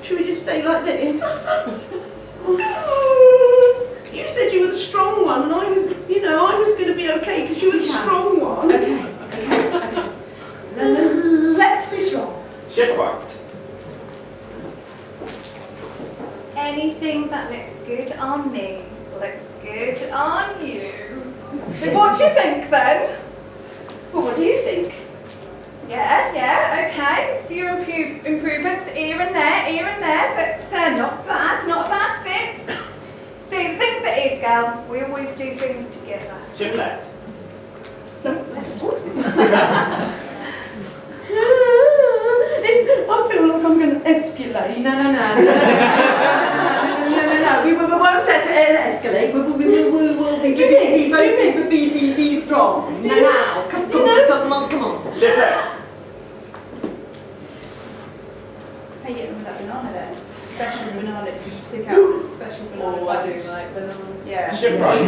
Should we just stay like this? You said you were the strong one, and I was going to be okay because you were the strong Well, what do you think? Yeah, okay. A few improvements here and there, but not a bad fit. See, the thing that is, Gal, we always do things together. Shift left. Listen, I feel like I'm going to escalate. No. We won't escalate. We will be strong. Now. Come on. Shift left. How you getting with that banana then? Special banana. You took out the special banana. Oh, I do like banana. Yeah. Shift right.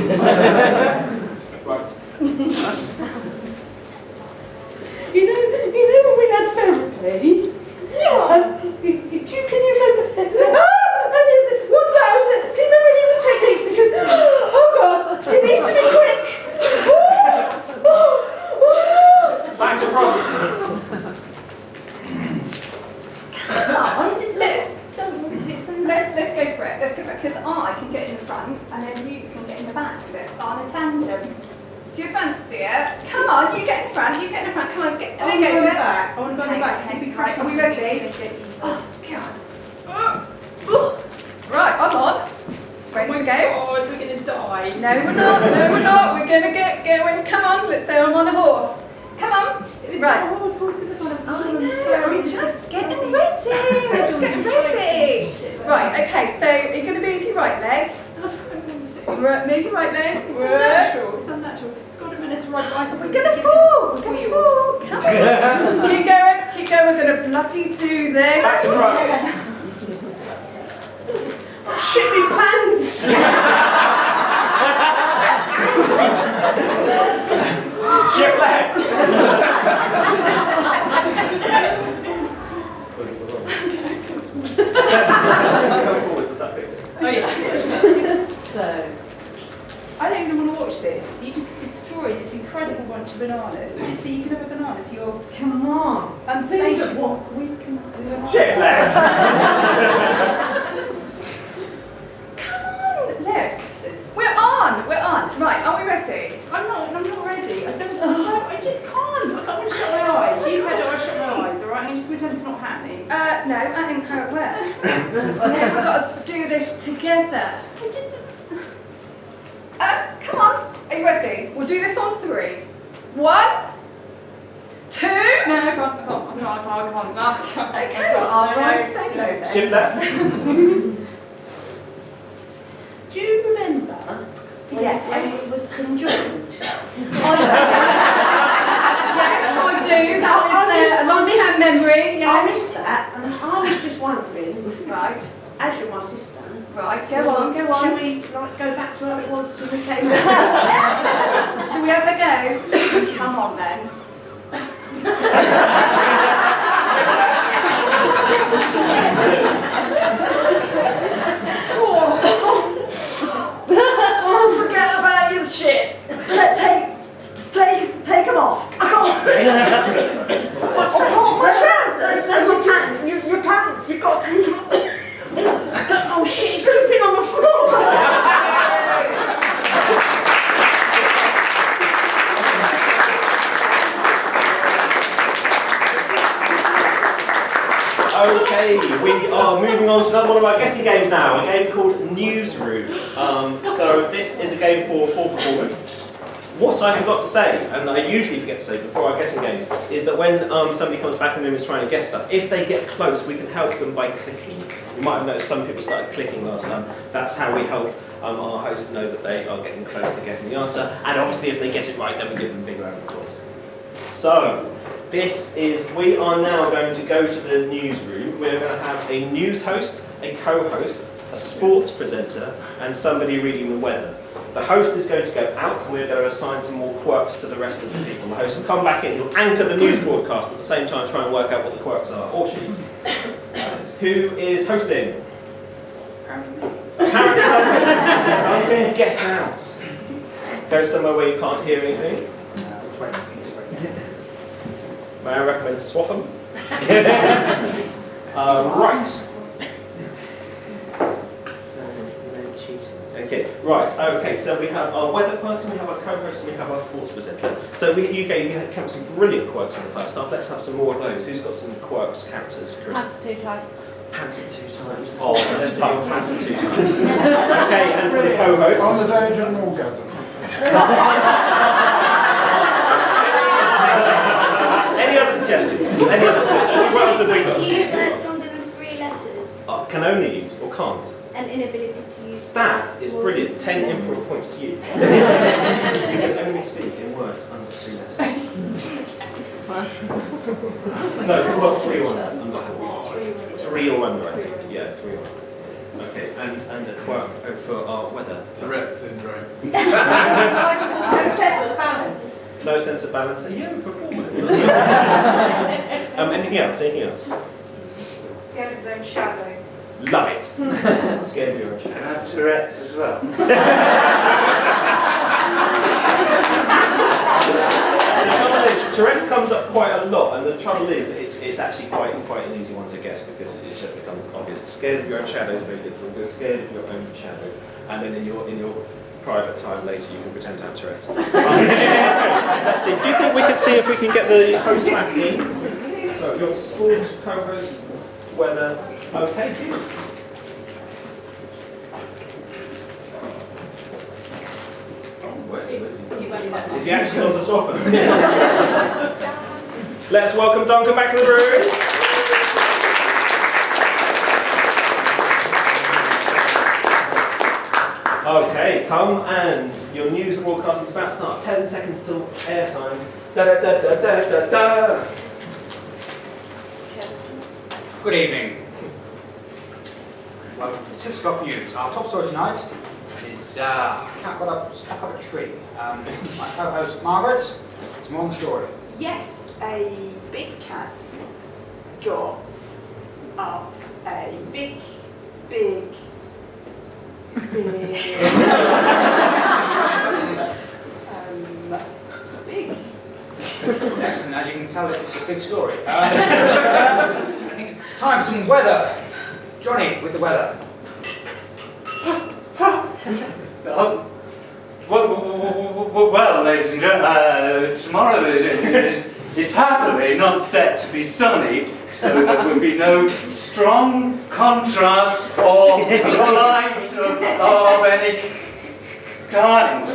Right. You know when we had therapy? Yeah. Can you remember? What's that? Can you remember any of the techniques? Because, oh God, it needs to be quick. Back to front. Come on, let's go for it, because I can get in the front and then you can get in the back of it on a tandem. Do you fancy it? Come on, you get in front, come on, get I want to go in the back. I want to go in the back. Okay, See if we right, crash. are we ready? Oh, God. Right, I'm on. Ready to go? Oh, we're going to die. No, we're not. We're going to get going. Come on, let's say I'm on a horse. Come on. Is Right. it a horse? Horses are kind of... Oh, no, we're just getting ready. We're just getting ready. Right, okay, so you're going to move your right leg. Move your right leg. It's unnatural. It's unnatural. God, a minute to ride bicycles. We're going to fall. Come on. Keep going. We're going to bloody do this. Back to front. Shit me pants. Shift left. Go forwards, does that fix it? Oh, yes. So, I don't even want to watch this. You just destroyed this incredible bunch of bananas. Just so you can have a banana if you're... Come on. Unsatiable. Think of what we can do. Shift left. Look, we're on. Right, are we ready? I'm not ready. I just can't. I want to shut my eyes. You had I shut my eyes, alright? And just pretend it's not happening. No, that ain't how it works. No, we've got to do this together. Come on, are you ready? We'll do this on 3. 1, 2. No, I can't. Okay, I'll ride solo then. Shift left. Do you remember when Yes. it was conjoined? Yes, I do. That was a long-term memory. I Yes. missed that, and I was just wondering, Right. as you're my sister, Right, go on. shall we like go back to how it was when we came out? Shall we have a go? Come on then. Oh, forget about your shit. Take them off. I can't. What's that? My trousers. No, your pants. Your pants. You've got to take them off. Oh shit, it's dripping on the floor. Okay, we are moving on to another one of our guessing games now, a game called Newsroom. So this is a game for 4 performers. What I forgot to say, and I usually forget to say before our guessing games, is that when somebody comes back in the room and is trying to guess stuff, if they get close, we can help them by clicking. You might have noticed some people started clicking last time. That's how we help our hosts know that they are getting close to getting the answer. And obviously if they get it right, then we give them a big round of applause. So, we are now going to go to the newsroom. We're going to have a news host, a co-host, a sports presenter, and somebody reading the weather. The host is going to go out, and we're going to assign some more quirks to the rest of the people. The host will come back in, he'll anchor the news broadcast, at the same time try and work out what the quirks are, or she. Who is hosting? Apparently Duncan, guess out. Go somewhere where you can't hear anything. May I recommend swap them? Right. So, no cheating. Okay, Right, okay, so we have our weather person, we have our co-host, and we have our sports presenter. So you came up some brilliant quirks in the first half. Let's have some more of those. Who's got some quirks, characters? Chris? Pants too tight. Pants are too tight. Oh, let's start with pants are too tight. Okay, and for the co-host? On the verge of an orgasm. Any other suggestions? Any other suggestions? What else have we got? Use words longer than 3 letters. Can only use or can't. An inability to use. That is brilliant. 10 improv points to you. You can only speak in words under 3 letters. No, well, 3 or under 4. 3 or under, I think. Yeah, 3 or under. Okay, and a quirk for our weather. Tourette syndrome. No sense of balance. No sense of balance. Yeah, we perform it. Anything else? Anything else? Scared of his own shadow. Love it. Scared of your own shadow. And have Tourette's as well. The trouble is, Tourette's comes up quite a lot, and the trouble is that it's actually quite an easy one to guess because it just becomes obvious. Scared of your own shadow is very good. So you're scared of your own shadow, and then in your private time later you can pretend to have Tourette's. Let's see. Do you think we could see if we can get the host back in? So your sports co-host, weather. Okay, good. Is he actually on the sofa? Let's welcome Duncan back to the room. Okay, come and your news broadcast is about to start. 10 seconds till airtime. Da da da da da da da. Good evening. Well, 6 o'clock news. Our top story tonight is a cat got up, stuck up a tree. My co-host Margaret, it's more on the story. Yes, a big cat got up a big Excellent, as you can tell, it's a big story. I think it's time for some weather. Johnny, with the weather. Well, ladies and gentlemen, tomorrow is happily not set to be sunny, so there will be no strong contrast or light of any kind.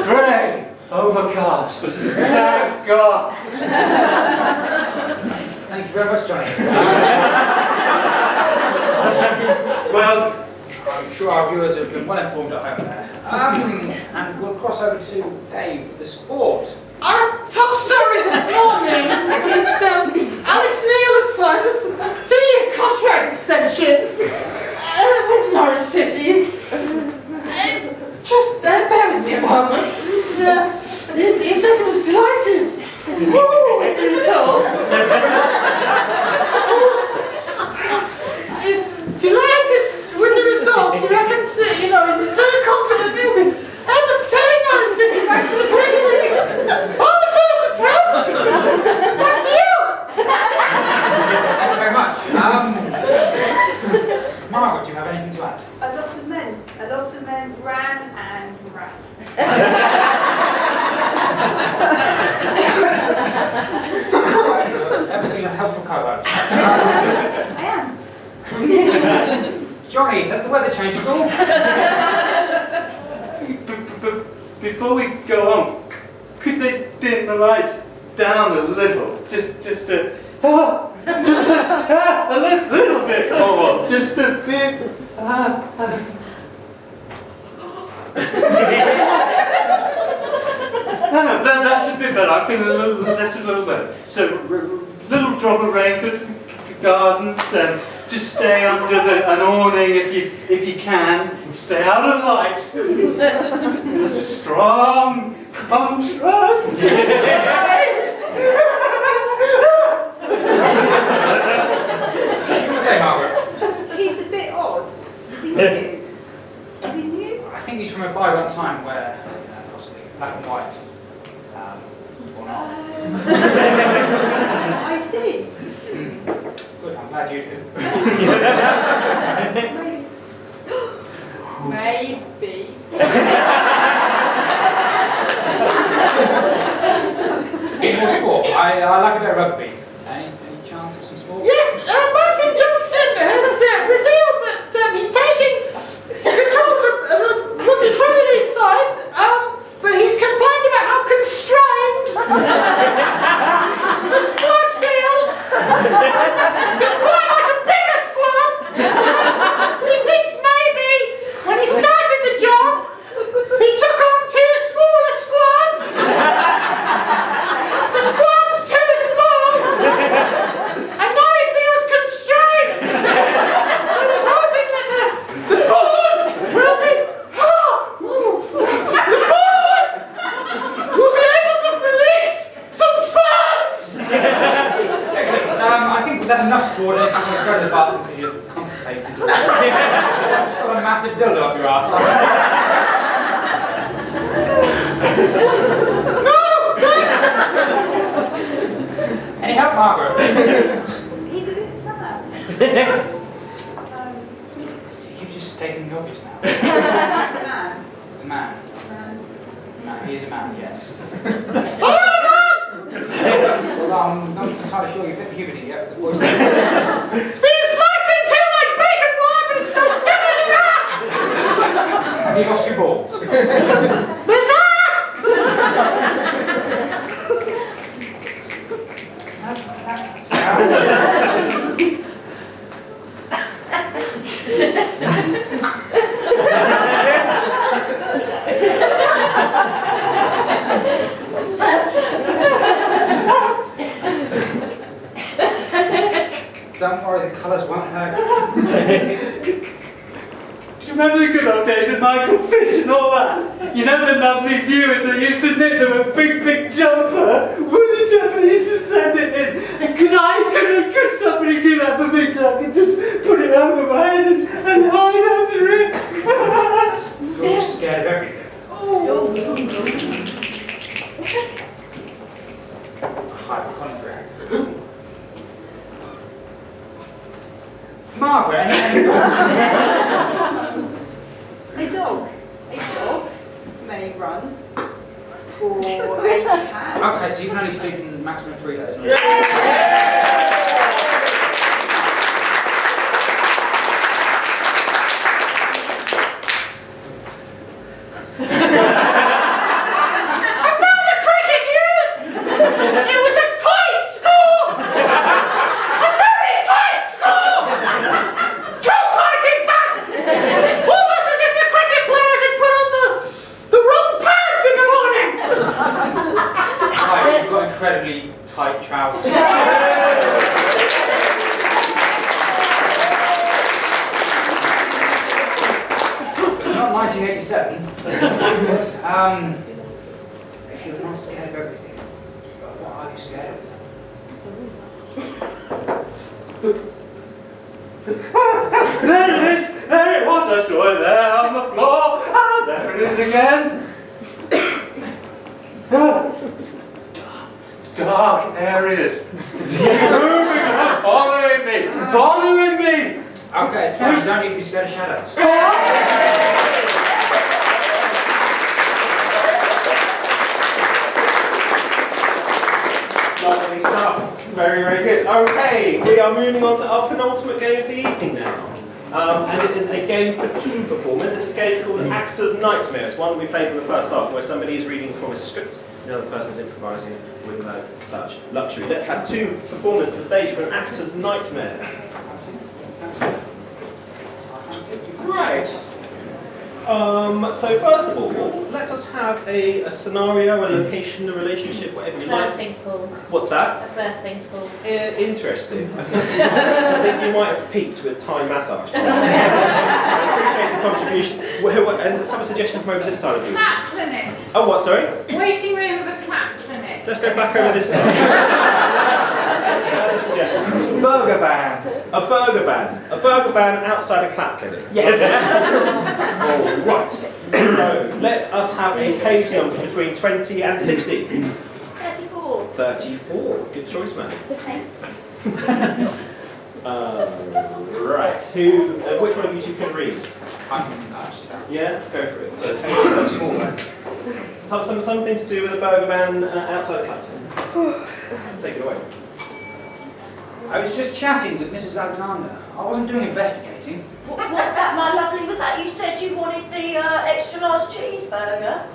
Grey, overcast. Thank God. Thank you very much, Johnny. Well, I'm sure our viewers have been well informed at home there. And we'll cross over to Dave, the sport. Our top story this morning is Alex Neil has signed a 3-year contract extension with Norwich Cities. Just bear with me a moment. He says he was delighted with the results. He's delighted with the results. He reckons that, he's very confident he'll be able to take Norwich City back to the Premier League on the first attempt. Back to you. Thank you very much. Margaret, do you have anything to add? A lot of men ran and ran. Ever seen a helpful co-host? I am. Johnny, has the weather changed at all? before we go on, could they dim the lights down a little? Just a little bit more. Just a bit. That's a bit better. I'm feeling that's a little better. So, little drop of rain, good for gardens. Just stay under an awning if you can. Stay out of the light. There's a strong contrast. What do you say, Margaret? He's a bit odd. Is he new? Is he new? I think he's from a bygone time where possibly black and white or not. I see. Good, I'm glad you do. dildo up your ass. Any help, Margaret? He's a bit sad. You just stating the obvious now. Man. The man. Man. No, he is a man, yes. Well, I'm not entirely sure you've hit puberty yet, but the voice... It's being sliced in two like bacon, Margaret! It's so definitely that! Have you lost your balls? But that! Don't worry, the colours won't hurt. Do you remember the good old days of Michael Fish and all that? You know the lovely viewers that used to knit them a big jumper? Woolly jumper, they used to send it in. Could somebody do that for me so I could just put it over my head and hide under it? You're just scared of everything. Hypochondriac. Margaret, any thoughts? A dog may run, or a cat. Okay, so you can only speak in maximum 3 letters. Incredibly tight trousers. It's not 1987. If you're not scared of everything, what are you scared of? There it is! There it was! I saw it there on the floor! Ah, there it is again! Dark areas. Moving on, following me! Following me! Okay, it's fine. You don't need to be scared of shadows. Lovely stuff. Very, very good. Okay, we are moving on to our penultimate game of the evening now. And it is a game for 2 performers. It's a game called Actor's Nightmare. It's one we played in the first half where somebody is reading from a script, the other person is improvising with no such luxury. Let's have 2 performers at the stage for an Actor's Nightmare. Right. So first of all, let us have a scenario, a location, a relationship, whatever you like. Birthing pool. What's that? A birthing pool. Interesting. I think you might have peaked with Thai massage. I appreciate the contribution. And let's have a suggestion from over this side of you. Clap clinic. Oh, what, sorry? Waiting room of a clap clinic. Let's go back over this side. Other suggestions. Burger van. A burger van. A burger van outside a clap clinic. Yes. All right. So let us have a page number between 20 and 60. 34. 34. Good choice, man. Okay. Right. Which one of you two can read? Yeah, go for it. Small words. Something to do with a burger van outside a clap clinic. Take it away. I was just chatting with Mrs. Alexander. I wasn't doing investigating. What's that, my lovely? Was that you said you wanted the extra large cheeseburger?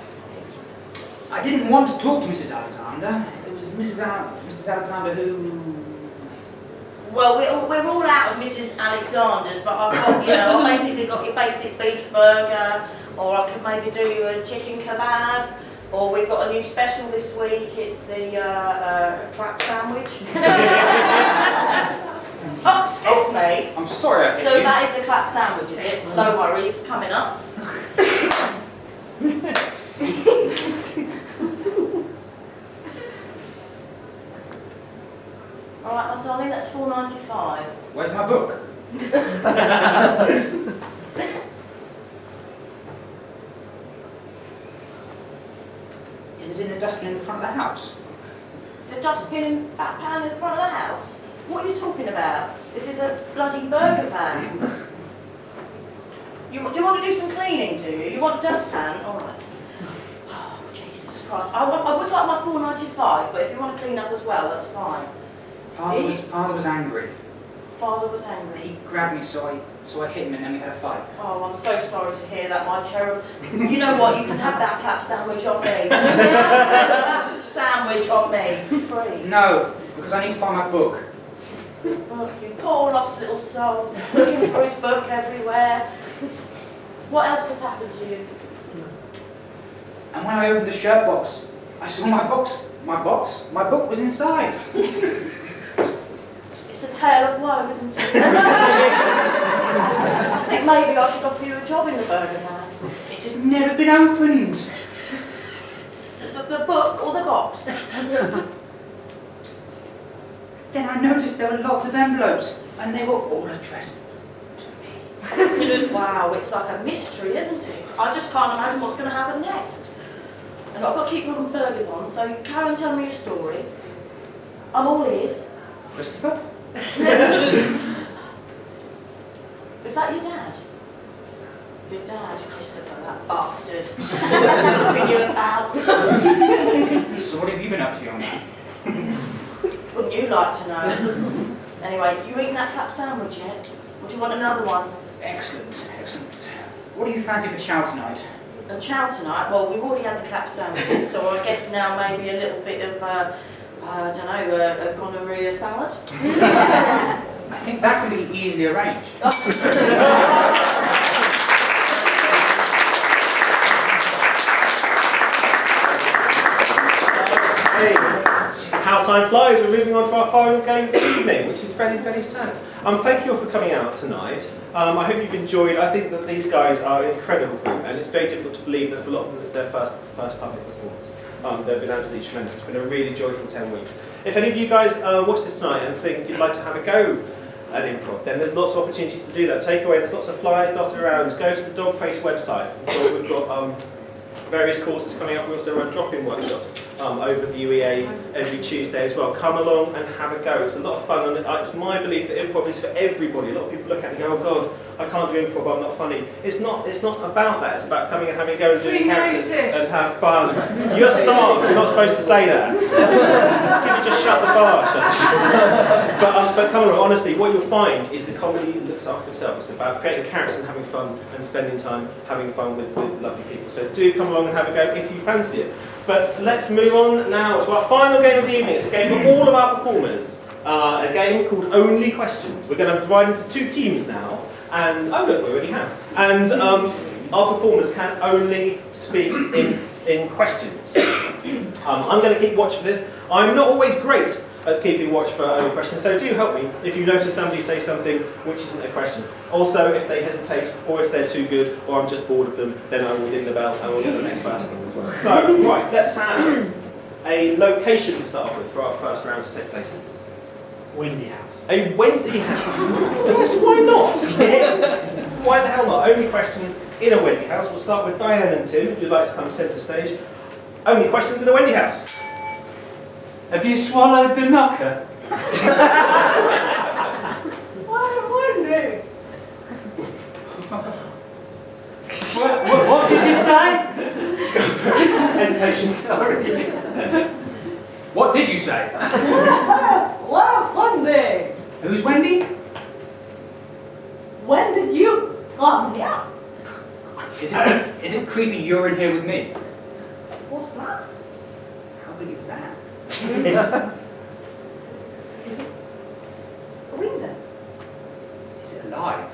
I didn't want to talk to Mrs. Alexander. It was Mrs. Alexander who... Well, we're all out of Mrs. Alexander's, but I've got, I've basically got your basic beef burger, or I could maybe do you a chicken kebab, or we've got a new special this week, it's the clap sandwich. Oh, excuse me. I'm sorry I hit So you. that is a clap sandwich, is it? No worries, coming up. Alright, my darling, that's $4.95. Where's my book? Is it in the dustbin in the front of the house? The dustbin in that pan in the front of the house? What are you talking about? This is a bloody burger van. Do you want to do some cleaning, do you? You want a dustpan? All right. Oh, Jesus Christ. I would like my £4.95, but if you want to clean up as well, that's fine. Father was angry. Father was angry. He grabbed me, so I hit him, and then we had a fight. Oh, I'm so sorry to hear that, my cherub. You know what? You can have that clap sandwich on me. Sandwich on me, for free. No, because I need to find my book. Oh, you poor lost little soul, looking for his book everywhere. What else has happened to you? And when I opened the shirt box, I saw my book was inside. It's a tale of woe, isn't it? I think maybe I should offer you a job in the burger van. It had never been opened. The book or the box? Then I noticed there were lots of envelopes, and they were all addressed to me. Wow, it's like a mystery, isn't it? I just can't imagine what's going to happen next. And I've got to keep putting burgers on, so carry on telling me your story. I'm all ears. Christopher? Is that your dad? Your dad, Christopher, that bastard. What's he you about? So what have you been up to, young man? Wouldn't you like to know? Anyway, you eaten that clap sandwich yet? Or do you want another one? Excellent, excellent. What do you fancy for chow tonight? A chow tonight? Well, we've already had the clap sandwiches, so I guess now maybe a little bit of, I don't know, a gonorrhea salad? I think that can be easily arranged. Hey, how time flies, we're moving on to our final game of the evening, which is very, very sad. Thank you all for coming out tonight. I hope you've enjoyed. I think that these guys are an incredible group, and it's very difficult to believe that for a lot of them it's their first public performance. They've been absolutely tremendous. It's been a really joyful 10 weeks. If any of you guys watch this tonight and think you'd like to have a go at improv, then there's lots of opportunities to do that. Take away, there's lots of flyers dotted around. Go to the Dogface website. We've got various courses coming up. We also run drop-in workshops over the UEA every Tuesday as well. Come along and have a go. It's a lot of fun, and it's my belief that improv is for everybody. A lot of people look at it and go, "Oh God, I can't do improv. I'm not funny." It's not about that. It's about coming and having a go and doing characters and have fun. You're starved. You're not supposed to say that. Can you just shut the bar? But come along. Honestly, what you'll find is the comedy looks after itself. It's about creating characters and having fun and spending time having fun with lovely people. So do come along and have a go if you fancy it. But let's move on now to our final game of the evening. It's a game for all of our performers. A game called Only Questions. We're going to divide into two teams now. And, oh look, we already have. And our performers can only speak in questions. I'm going to keep watch for this. I'm not always great at keeping watch for only questions, so do help me if you notice somebody say something which isn't a question. Also, if they hesitate, or if they're too good, or I'm just bored of them, then I will ding the bell and we'll get the next person as well. So, right, let's have a location to start off with for our first round to take place. Wendy House. A Wendy House? Yes, why not? Why the hell not? Only questions in a Wendy House. We'll start with Diane and Tim, if you'd like to come centre stage. Only questions in a Wendy House. Have you swallowed the knocker? Wendy! What did you say? Hesitation, sorry. What did you say? Well, Wendy! Who's Wendy? When did you come here? Is it creepy you're in here with me? What's that? How big is that? Is it a window? Is it alive?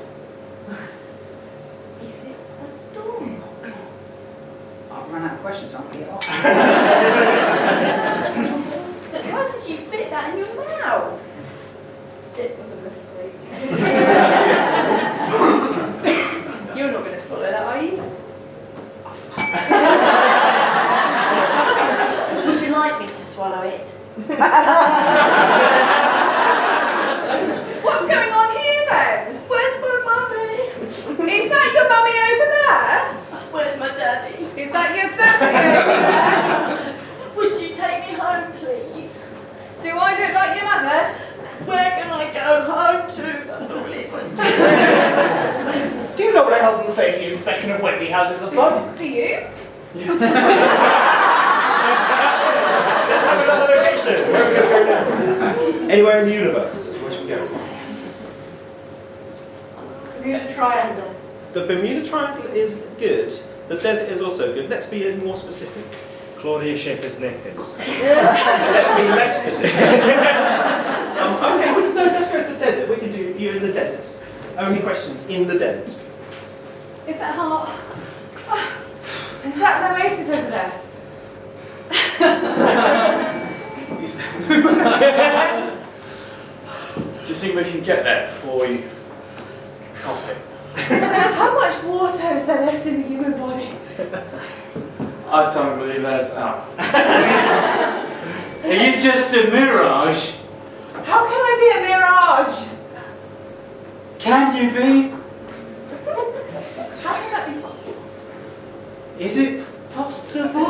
Is it a door? I've run out of questions, aren't I? How did you fit that in your mouth? It was a mistake. You're not going to swallow that, are you? Would you like me to swallow it? What's going on here then? Where's my mummy? Is that your mummy over there? Where's my daddy? Is that your daddy over there? Let's have another location. Where are we going to go now? Anywhere in the universe. Where should we go? Bermuda Triangle. The Bermuda Triangle is good. The desert is also good. Let's be more specific. Claudia Schiffer's knickers. Let's be less specific. Okay, let's go to the desert. We can do you in the desert. Only questions in the desert. Is that hot? Is that Oasis over there? Do you think we can get there before we cop it? How much water is there left in the human body? I don't believe there's enough. Are you just a mirage? How can I be a mirage? Can you be? How can that be possible? Is it possible?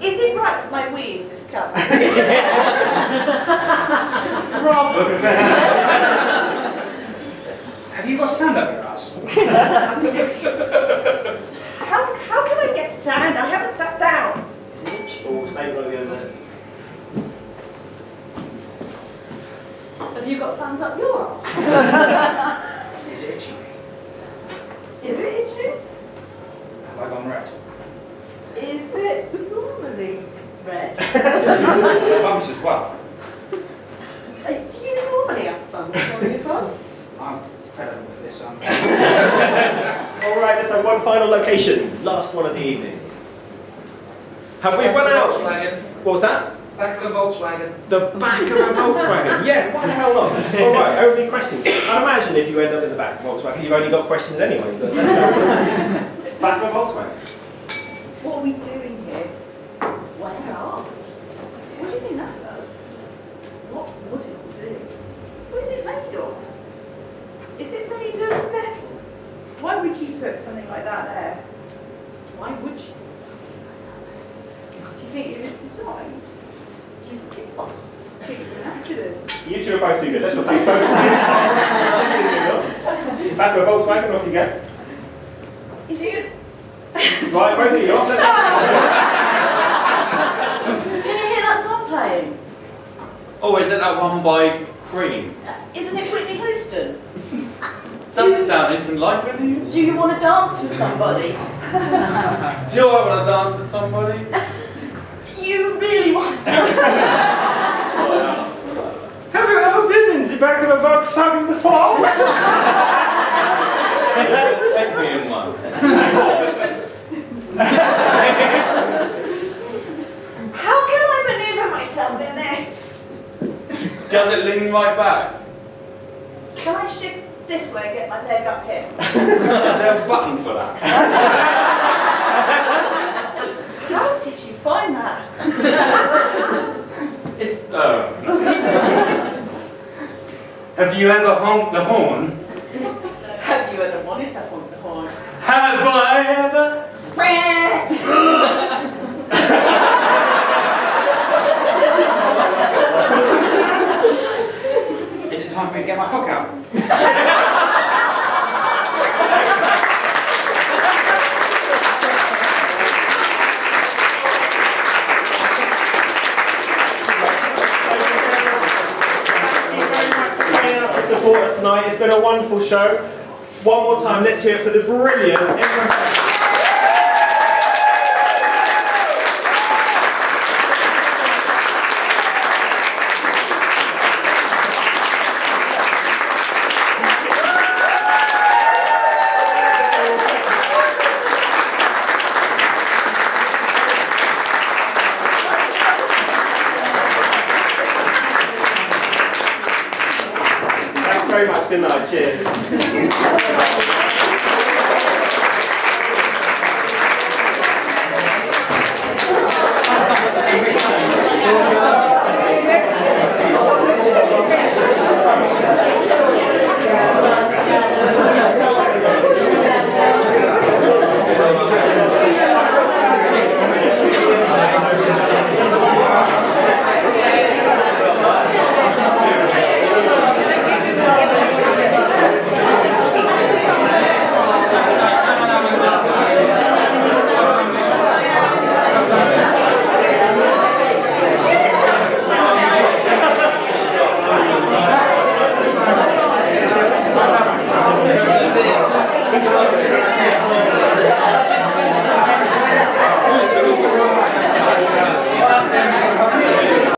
Is it right that my wee is this colour? Probably. Have you got sand up your ass? How can I get sand? I haven't sat down. Is it itchy? Oh, stay right again there. Have you got sand up your arse? Is it itchy? Is it itchy? Have I gone red? Is it normally red? Bumps as well. Do you normally have fun on your phone? I'm incredible with this. All right, let's have one final location. Last one of the evening. Have we run out? What was that? Back of a Volkswagen. The back of a Volkswagen. Yeah, why the hell not? All right, only questions. I imagine if you end up in the back of a Volkswagen, you've only got questions anyway. But let's go. Back of a Volkswagen. What are we doing here? Wow. What do you think that does? What would it do? What is it made of? Is it made of metal? Why would you put something like that there? Why would you? Do you think it was designed? You think it was? Do you think it's an accident? You two are both too good. Let's replace both of you. Back of a Volkswagen, off you go. Is it? Right, both of you off. Let's Can you hear that song playing? Oh, is it that one by Cream? Isn't it Whitney Houston? Doesn't sound anything like Whitney Houston. Do you want to dance with somebody? Do I want to dance with somebody? You really want to dance? Have you ever been in the back of a Volkswagen before? Take me in one. How can I maneuver myself in this? Does it lean right back? Can I shift this way and get my leg up here? Is there a button for that? How did you find that? It's Have you ever honked the horn? Have you ever wanted to honk the horn? Have I ever? Is it time for me to get my cock out? Support us tonight. It's been a wonderful show. One more time, let's hear it for the brilliant Imperfectionists. Thanks very much. Good night. Cheers.